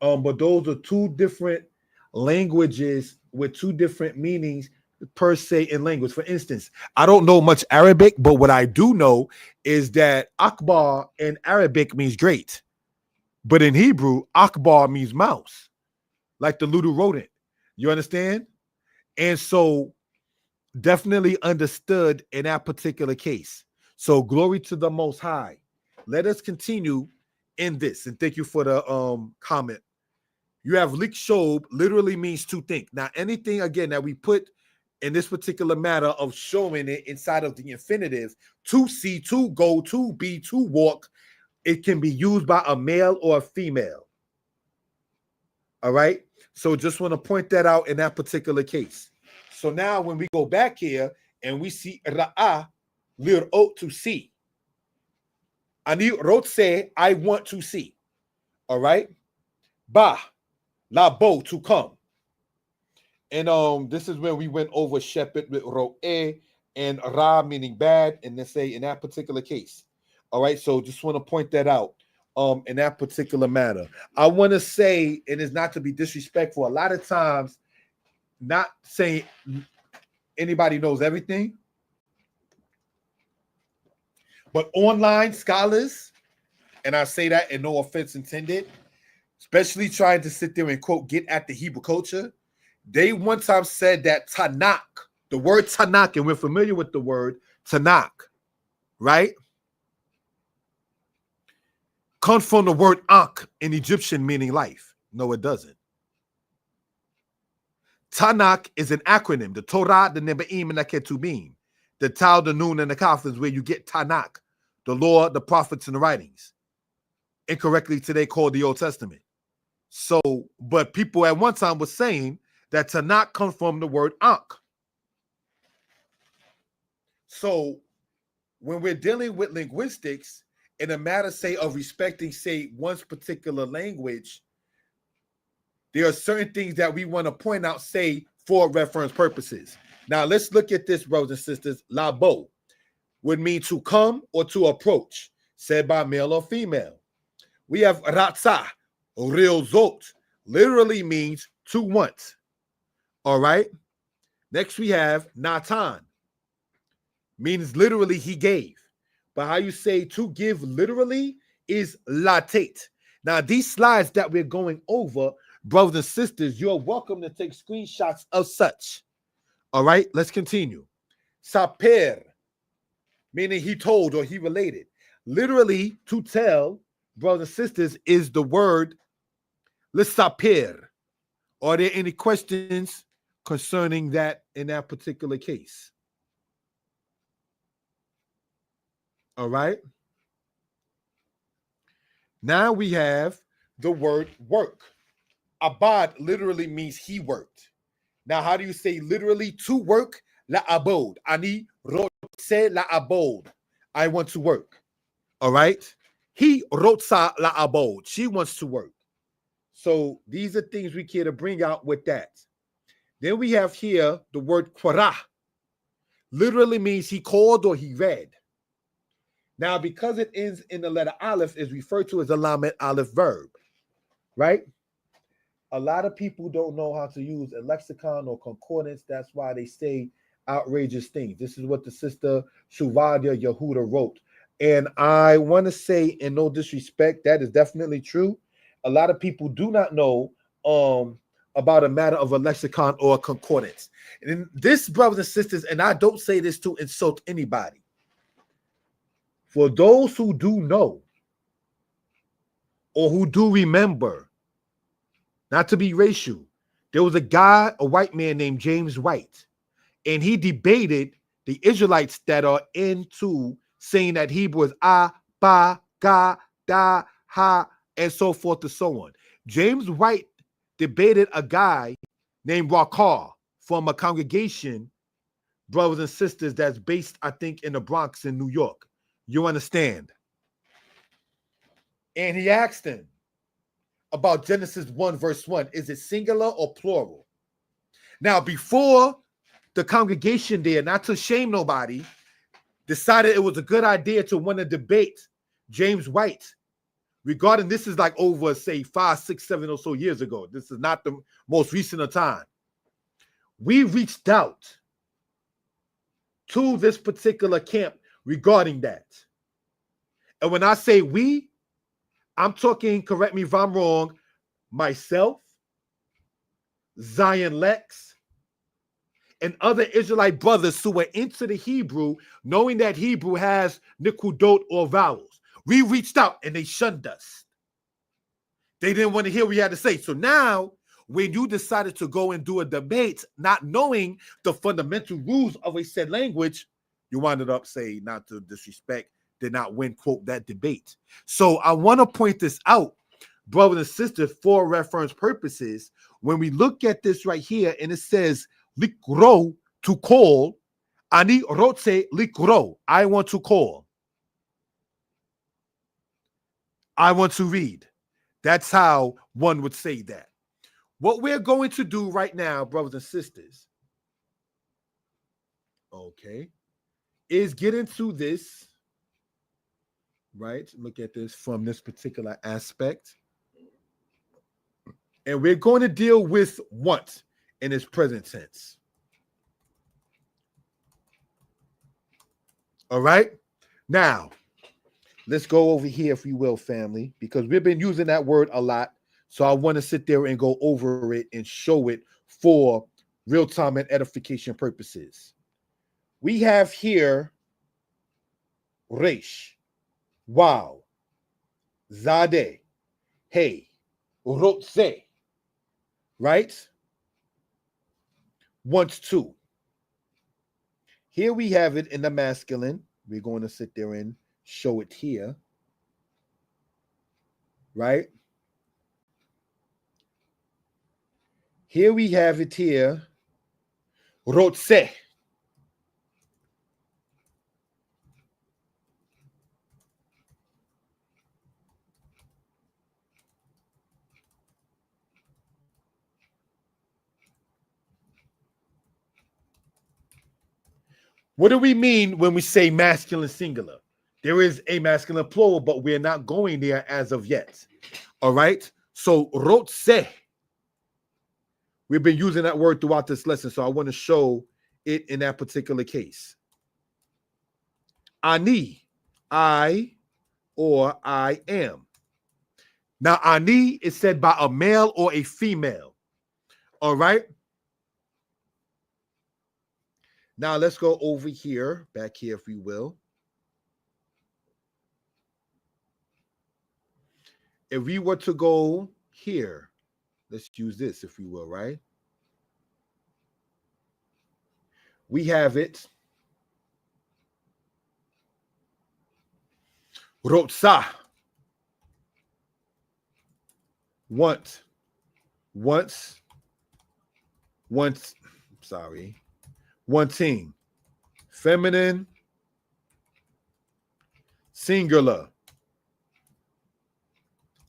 on. But those are two different languages with two different meanings per se in language. For instance, I don't know much Arabic, but what I do know is that Akbar in Arabic means great. But in Hebrew, Akbar means mouse, like the little rodent. You understand? And so definitely understood in that particular case. So glory to the Most High. Let us continue in this. And thank you for the comment. You have likshob, literally means to think. Now, anything, again, that we put in this particular matter of showing it inside of the infinitive, to see, to go, to be, to walk, it can be used by a male or a female. All right? So just want to point that out in that particular case. So now when we go back here and we see ra'ah, lir'ot, to see. Ani wrote say, I want to see. All right? Ba, labo, to come. And this is where we went over shepherd with ro'eh and ra, meaning bad, and then say in that particular case. All right, so just want to point that out in that particular matter. I want to say, and it's not to be disrespectful, a lot of times, not saying anybody knows everything, but online scholars, and I say that in no offense intended, especially trying to sit there and quote, get at the Hebrew culture, they one time said that Tanakh, the word Tanakh, and we're familiar with the word Tanakh, right? Comes from the word Ankh in Egyptian, meaning life. No, it doesn't. Tanakh is an acronym. The Torah, the Nebaim, and the Ketubim. The Tau, the Nun, and the Kaf is where you get Tanakh, the law, the prophets, and the writings. Incorrectly today called the Old Testament. So, but people at one time were saying that Tanakh comes from the word Ankh. So when we're dealing with linguistics, in a matter, say, of respecting, say, one's particular language, there are certain things that we want to point out, say, for reference purposes. Now, let's look at this, brothers and sisters. Labo would mean to come or to approach, said by male or female. We have ratza, real zot, literally means to want. All right. Next, we have natan, means literally he gave. But how you say to give literally is latate. Now, these slides that we're going over, brothers and sisters, you're welcome to take screenshots of such. All right, let's continue. Saper, meaning he told or he related. Literally, to tell, brothers and sisters, is the word lesaper. Are there any questions concerning that in that particular case? All right. Now we have the word work. Abad literally means he worked. Now, how do you say literally to work? La abode. Ani rotse la abode. I want to work. All right. He rotsa la abode. She wants to work. So these are things we care to bring out with that. Then we have here the word qara. Literally means he called or he read. Now, because it ends in the letter aleph, is referred to as a lamed aleph verb, right? A lot of people don't know how to use a lexicon or concordance. That's why they say outrageous things. This is what the sister Shuvadia Yehuda wrote. And I want to say, in no disrespect, that is definitely true. A lot of people do not know about a matter of a lexicon or a concordance. And this, brothers and sisters, and I don't say this to insult anybody. For those who do know or who do remember, not to be racial, there was a guy, a white man named James White, and he debated the Israelites that are into saying that Hebrew is ba, ga, da, ha, and so forth and so on. James White debated a guy named Rakar from a congregation, brothers and sisters, that's based, I think, in the Bronx in New York. You understand? And he asked him about Genesis 1 verse 1. Is it singular or plural? Now, before the congregation there, not to shame nobody, decided it was a good idea to want to debate James White regarding, this is like over, say, 5, 6, 7 or so years ago. This is not the most recent of time. We reached out to this particular camp regarding that. And when I say we, I'm talking, correct me if I'm wrong, myself, Zion Lex, and other Israelite brothers who were into the Hebrew, knowing that Hebrew has nikudot or vowels. We reached out and they shunned us. They didn't want to hear what we had to say. So now, when you decided to go and do a debate, not knowing the fundamental rules of a said language, you wound up saying, not to disrespect, did not win, quote, that debate. So I want to point this out, brothers and sisters, for reference purposes. When we look at this right here, and it says, likro, to call, ani rotse likro, I want to call. I want to read. That's how one would say that. What we're going to do right now, brothers and sisters, okay, is get into this, right? Look at this from this particular aspect. And we're going to deal with want in its present tense. All right? Now, let's go over here, if you will, family, because we've been using that word a lot. So I want to sit there and go over it and show it for real-time and edification purposes. We have here Resh, wow, Zadeh, hey, Rotze, right? Wants to. Here we have it in the masculine. We're going to sit there and show it here, right? Here we have it here, Rotze. What do we mean when we say masculine singular? There is a masculine plural, but we're not going there as of yet. All right? So, rotse. We've been using that word throughout this lesson, so I want to show it in that particular case. Ani, I, or I am. Now, ani is said by a male or a female. All right? Now, let's go over here, back here, if we will. If we were to go here, let's use this, if we will, right? We have it. Rotsa. Once. Sorry. Wanting. Feminine. Singular.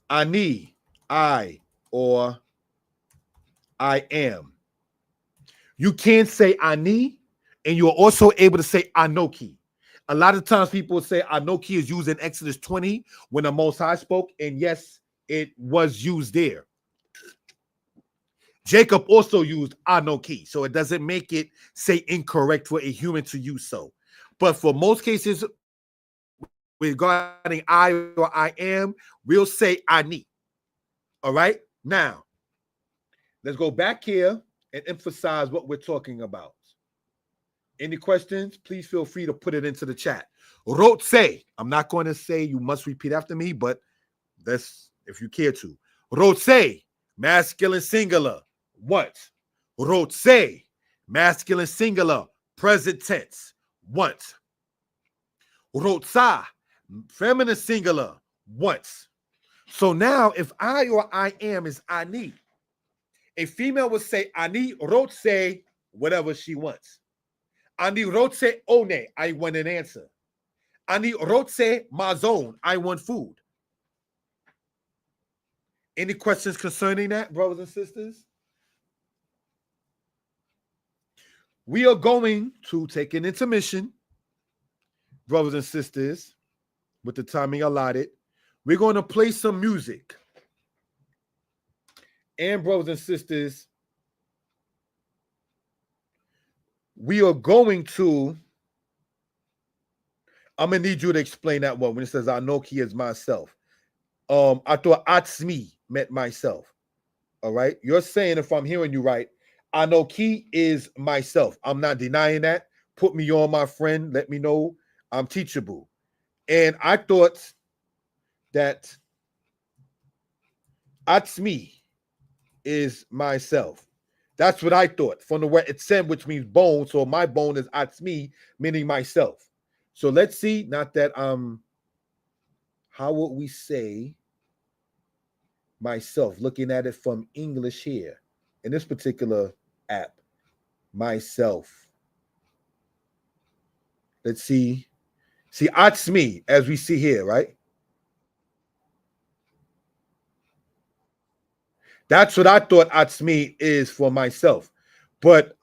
Ani, I, or I am. You can say ani, and you're also able to say anoki. A lot of times people say Anoki is used in Exodus 20 when the Most High spoke, and yes, it was used there. Jacob also used Anoki, so it doesn't make it say incorrect for a human to use so. But for most cases regarding I or I am, we'll say Ani. All right? Now, let's go back here and emphasize what we're talking about. Any questions? Please feel free to put it into the chat. Wrote say. I'm not going to say you must repeat after me, but that's if you care to. Wrote say, masculine singular. Once. Wrote say, masculine singular, present tense. Once. Wrote sa, feminine singular. Once. So now, if I or I am is Ani, a female would say Ani wrote say whatever she wants. Ani wrote say one, I want an answer. Ani wrote say mazon, I want food. Any questions concerning that, brothers and sisters? We are going to take an intermission, brothers and sisters, with the timing allotted. We're going to play some music. And brothers and sisters, we are going to, I'm going to need you to explain that one when it says Anoki is myself. I thought Atzmi meant myself. All right. You're saying, if I'm hearing you right, Anoki is myself. I'm not denying that. Put me on, my friend. Let me know I'm teachable. And I thought that Atzmi is myself. That's what I thought from the word etzem, which means bone. So my bone is Atzmi, meaning myself. So let's see. Not that how would we say myself? Looking at it from English here in this particular app, myself. Let's see. See, Atzmi, as we see here, right? That's what I thought Atzmi is for myself. But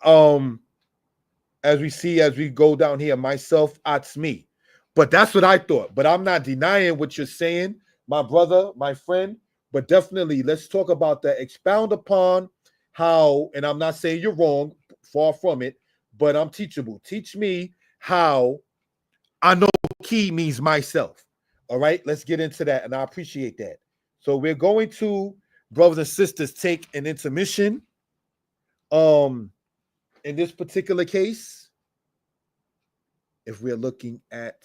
as we see, as we go down here, myself, Atzmi. But that's what I thought. But I'm not denying what you're saying, my brother, my friend. But definitely, let's talk about that. Expound upon how, and I'm not saying you're wrong, far from it, but I'm teachable. Teach me how Anoki means myself. All right, let's get into that, and I appreciate that. So we're going to, brothers and sisters, take an intermission. In this particular case, if we're looking at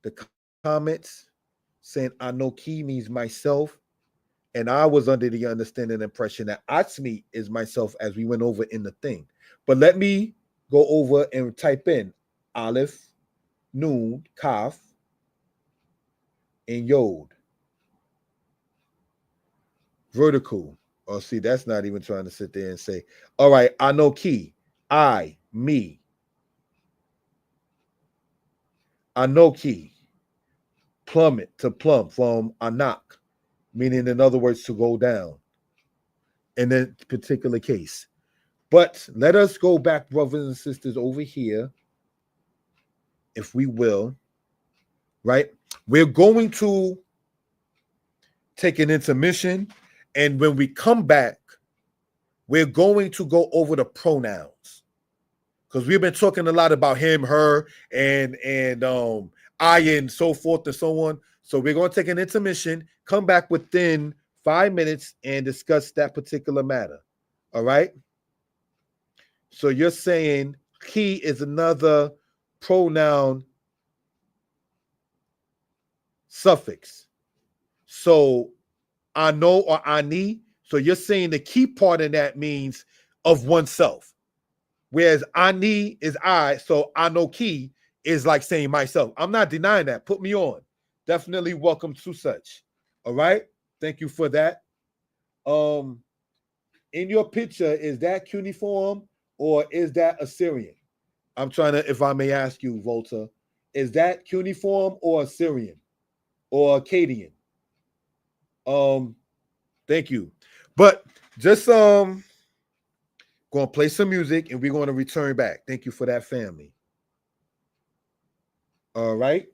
the comments saying Anoki means myself, and I was under the understanding and impression that Atzmi is myself as we went over in the thing. But let me go over and type in Aleph, Noon, Kaf, and Yod. Vertical. Oh, see, that's not even trying to sit there and say, all right, Anoki, I, me. Anoki, plummet, to plumb, from Anak, meaning, in other words, to go down in that particular case. But let us go back, brothers and sisters, over here, if we will, right? We're going to take an intermission, and when we come back, we're going to go over the pronouns, because we've been talking a lot about him, her, and I, and so forth and so on. So we're going to take an intermission, come back within 5 minutes, and discuss that particular matter. All right? So you're saying he is another pronoun suffix. So ano or ani. So you're saying the key part in that means of oneself. Whereas ani is I. So anoki is like saying myself. I'm not denying that. Put me on. Definitely welcome to such. All right. Thank you for that. In your picture, is that cuneiform or is that Assyrian? I'm trying to, if I may ask you, Volta, is that cuneiform or Assyrian or Akkadian? Thank you. But just going to play some music and we're going to return back. Thank you for that, family. All right.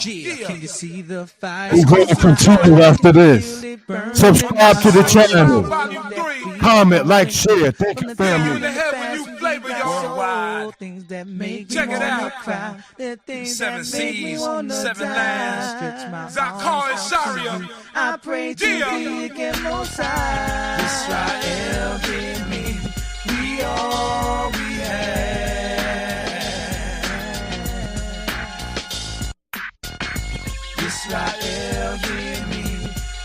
Can you see the fire? We're going to continue after this. Subscribe to the channel. Comment, like, share. Thank you, family. Things that make Check it out. Cry. 7 C's, 7 lands. Zakar Zakar and Sharia. I pray to thee again, Most High. Israel, give me. We all we have. Israel, give me.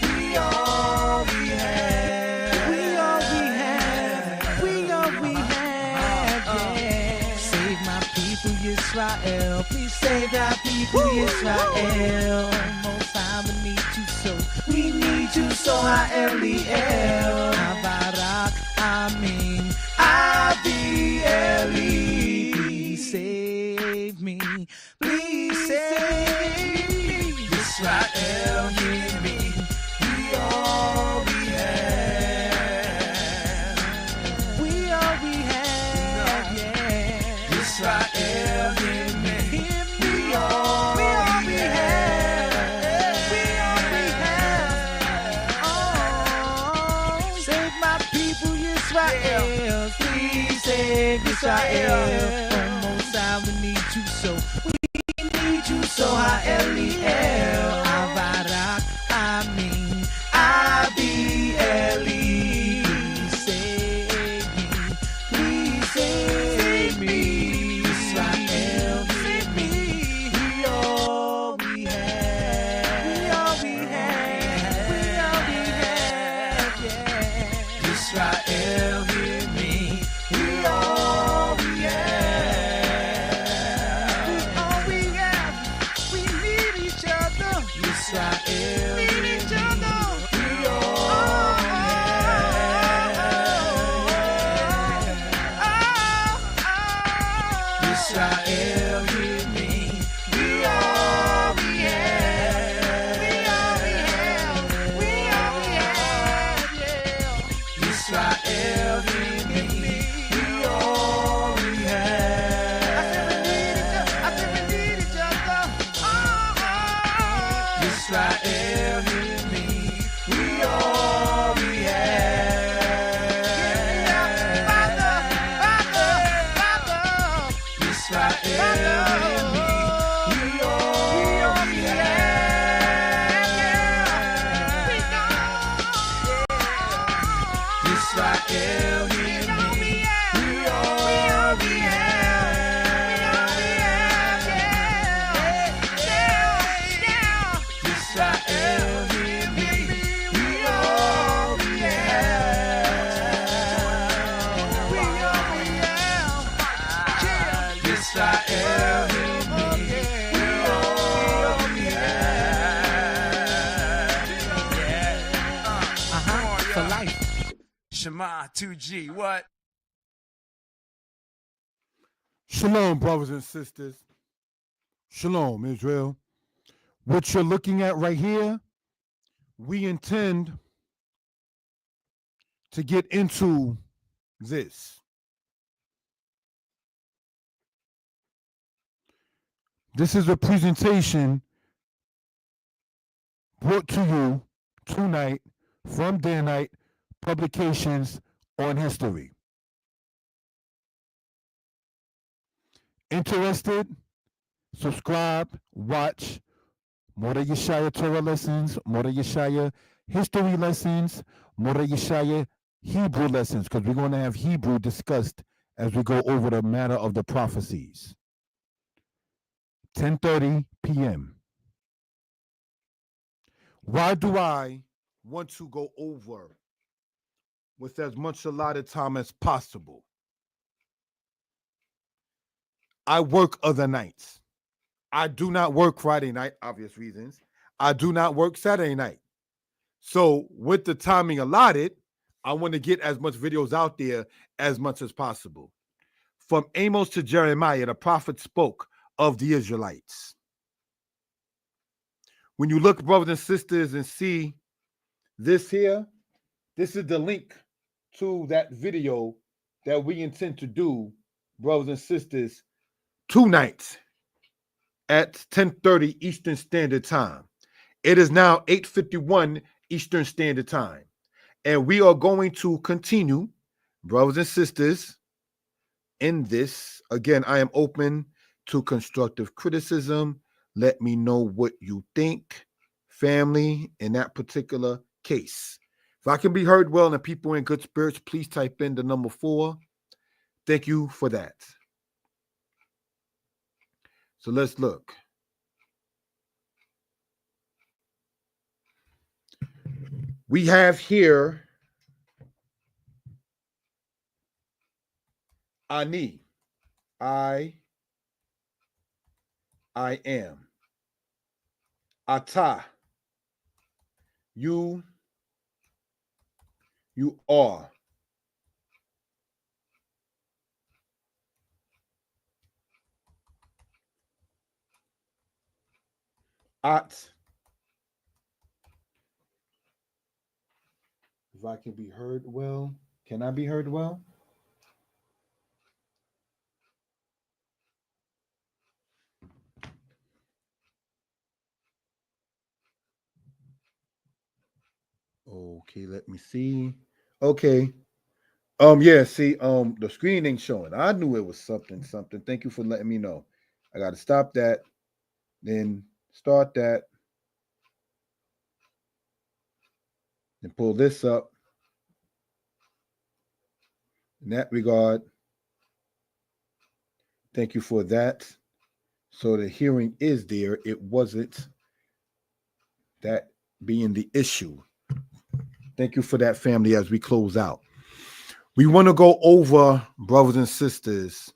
We all we have. We all we have. We all we have. Yeah. Save my people. Israel. Please save thy people, Israel. Most High, we need you so. We need you so, Ha'eliel. Avarak, Amin, Avi-Eli. Please save me. Please save me. Israel, hear me. We all we have. We all we have, yeah. Israel, hear me. We all we have. We all we have. Oh, save my people, Israel. Please save Israel. Most High, we need you so. We need you so, Ha'eliel. Avarak, Amin, Abi-Eli. Please save me. Please save me. Israel, save me. We all we have. We all we have. We all we have, yeah. Israel, hear me. We all we have. We all we have. We need each other. Israel, need each other. We all we have. Israel, hear me. We all we have. We all we have. We all we have, yeah. Israel, hear me. We all we have. I said we need each other. Israel, hear me. We all we have. Father. Israel, hear me. We all we have. Israel, hear me. We all we have. Israel, hear me. We all we have. We all we have. Israel, hear me. We all we have. For life. Shema 2G. What? Shalom, brothers and sisters. Shalom, Israel. What you're looking at right here, we intend to get into this. This is a presentation brought to you tonight from Day and Night Publications on History. Interested? Subscribe, watch Mora Yeshaya Torah lessons, Mora Yeshaya history lessons, Mora Yeshaya Hebrew lessons, because we're going to have Hebrew discussed as we go over the matter of the prophecies. 10:30 p.m. Why do I want to go over with as much allotted time as possible? I work other nights. I do not work Friday night, obvious reasons. I do not work Saturday night. So with the timing allotted, I want to get as much videos out there as much as possible. From Amos to Jeremiah, the prophet spoke of the Israelites. When you look, brothers and sisters, and see this here, this is the link to that video that we intend to do, brothers and sisters, tonight at 10:30 Eastern Standard Time. It is now 8:51 Eastern Standard Time. And we are going to continue, brothers and sisters, in this. Again, I am open to constructive criticism. Let me know what you think, family, in that particular case. If I can be heard well and the people in good spirits, please type in the number 4. Thank you for that. So let's look. We have here Ani. I I am. Ata, you are. At, if I can be heard well, can I be heard well? Okay, let me see. Okay. Yeah, see, the screen ain't showing. I knew it was something. Thank you for letting me know. I gotta stop that, then start that, and pull this up. In that regard, thank you for that. So the hearing is there. It wasn't that being the issue. Thank you for that, family, as we close out. We want to go over, brothers and sisters,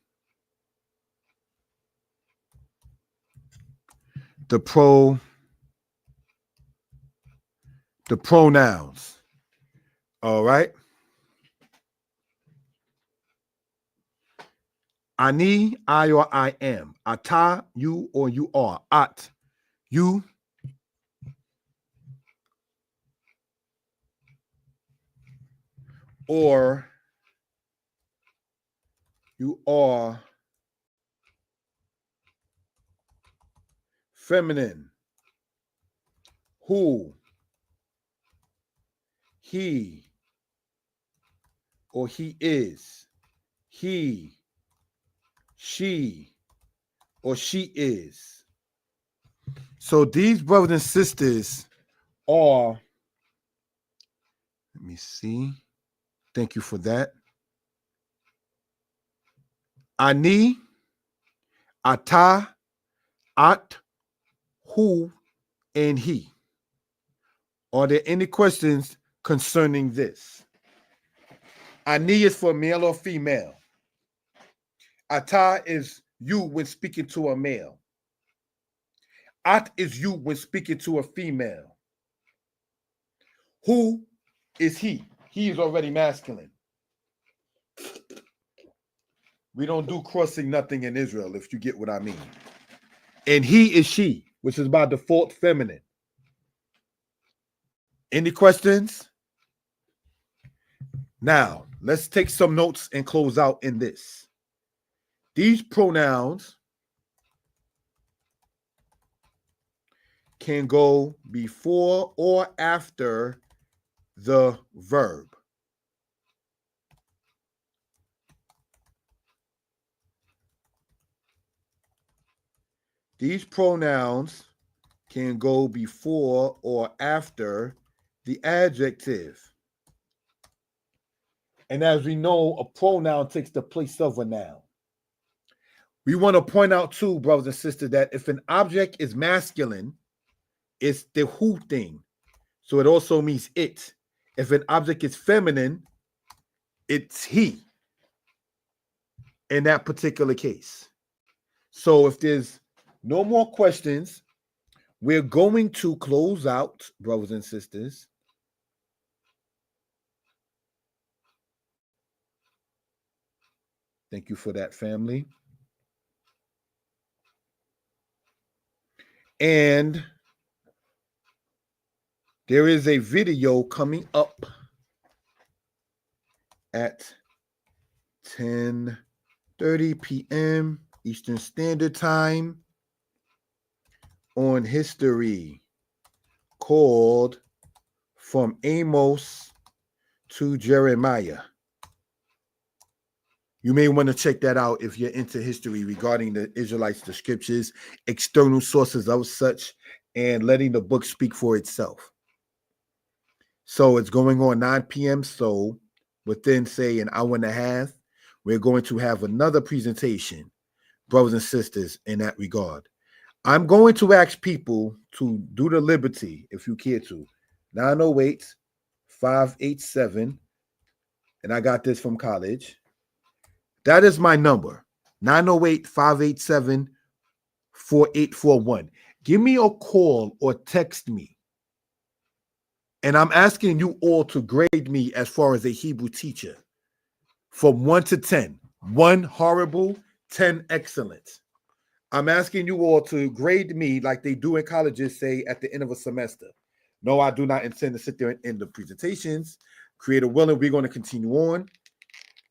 the pronouns. All right. Ani, I or I am. Ata, you or you are. At, you. Or you are feminine. Who, he, or he is. He, she, or she is. So these brothers and sisters are, let me see. Thank you for that. Ani, ata, at, who, and he. Are there any questions concerning this? Ani is for male or female. Ata is you when speaking to a male. At is you when speaking to a female. Who is he? He is already masculine. We don't do crossing nothing in Israel, if you get what I mean. And he is she, which is by default feminine. Any questions? Now, let's take some notes and close out in this. These pronouns can go before or after the verb. These pronouns can go before or after the adjective. And as we know, a pronoun takes the place of a noun. We want to point out too, brothers and sisters, that if an object is masculine, it's the who thing. So it also means it. If an object is feminine, it's he in that particular case. So if there's no more questions, we're going to close out, brothers and sisters. Thank you for that, family. And there is a video coming up at 10:30 p.m. Eastern Standard Time on history called From Amos to Jeremiah. You may want to check that out if you're into history regarding the Israelites, the scriptures, external sources of such, and letting the book speak for itself. So it's going on 9 p.m. So within, say, an hour and a half, we're going to have another presentation, brothers and sisters, in that regard. I'm going to ask people to do the liberty, if you care to, 908-587, and I got this from college. That is my number, 908-587-4687. 4841. Give me a call or text me. And I'm asking you all to grade me as far as a Hebrew teacher from 1 to 10. 1 horrible, 10 excellent. I'm asking you all to grade me like they do in colleges, say at the end of a semester. No, I do not intend to sit there and end the presentations. Creator willing, we're going to continue on.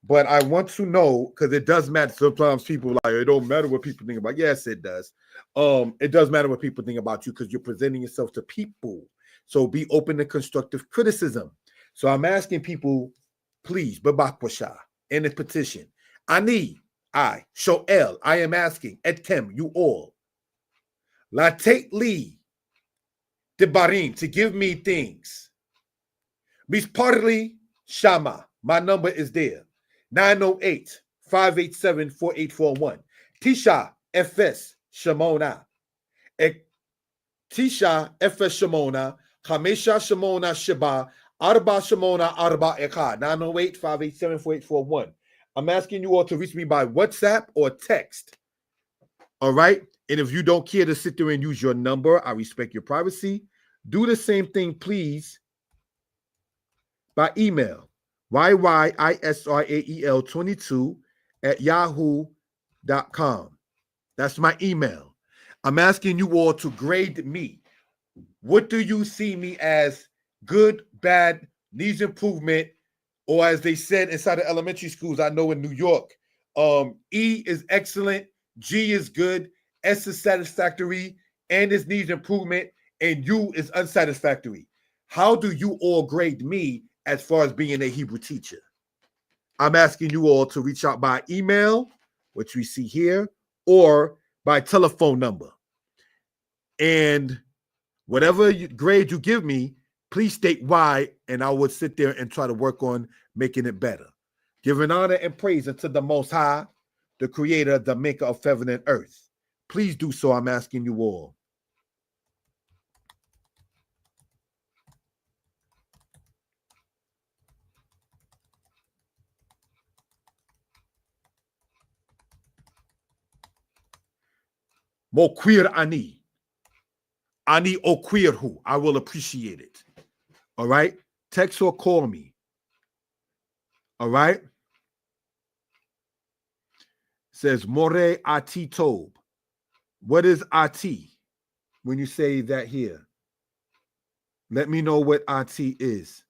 But I want to know, because it does matter. Sometimes people like, it don't matter what people think about. Yes, it does. It does matter what people think about you because you're presenting yourself to people. So be open to constructive criticism. So I'm asking people, please, Babakwasha, in the petition. Shoel, I am asking, Etkem, you all. Latate li, Debarim, to give me things. Misparli Shama, my number is there. 908-587-4841. Tisha FS Shimona. Tisha FS Shimona. Kamesha Shimona Shiba. Arba Shimona Arba Eka. 908-587-4841. I'm asking you all to reach me by WhatsApp or text. All right. And if you don't care to sit there and use your number, I respect your privacy. Do the same thing, please, by email. YYISRAEL22@yahoo.com. That's my email. I'm asking you all to grade me. What do you see me as? Good, bad, needs improvement, or as they said inside the elementary schools, I know in New York, E is excellent, G is good, S is satisfactory, N is needs improvement, and U is unsatisfactory. How do you all grade me as far as being a Hebrew teacher? I'm asking you all to reach out by email, which we see here, or by telephone number. And whatever grade you give me, please state why, and I will sit there and try to work on making it better. Giving honor and praise unto the Most High, the Creator, the Maker of heaven and earth. Please do so, I'm asking you all. Mo queer ani o queer who. I will appreciate it. All right. Text or call me. All right. Says More Ati Tob. What is Ati when you say that here? Let me know what Ati is.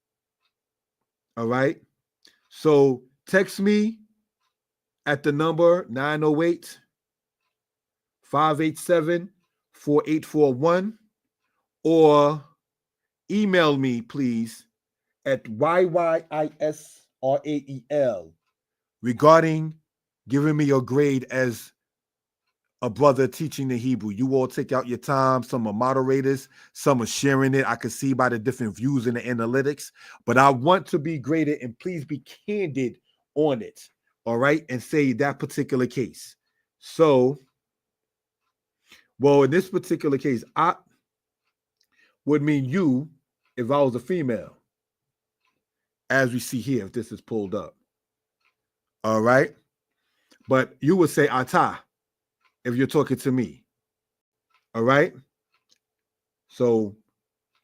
All right. So text me at the number 908-587-4841 or email me, please, at YYISRAEL regarding giving me your grade as a brother teaching the Hebrew. You all take out your time. Some are moderators, some are sharing it. I can see by the different views in the analytics, but I want to be graded, and please be candid on it. All right. And say that particular case. So, well, in this particular case, I would mean you if I was a female, as we see here, if this is pulled up. All right. But you would say ata if you're talking to me. All right. So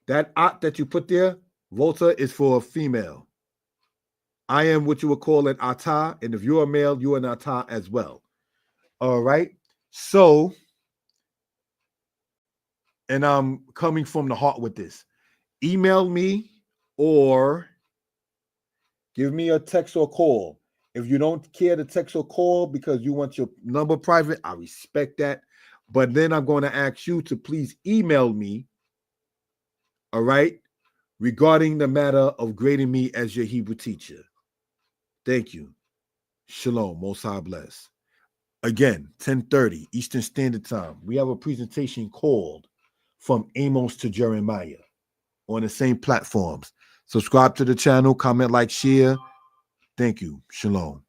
that at that you put there, Volta, is for a female. I am what you would call an ata, and if you're a male, you're an ata as well. All right. So, and I'm coming from the heart with this. Email me or give me a text or call. If you don't care to text or call because you want your number private, I respect that. But then I'm going to ask you to please email me, all right, regarding the matter of grading me as your Hebrew teacher. Thank you. Shalom. Most High bless. Again, 10:30 Eastern Standard Time. We have a presentation called From Amos to Jeremiah on the same platforms. Subscribe to the channel, comment, like, share. Thank you. Shalom.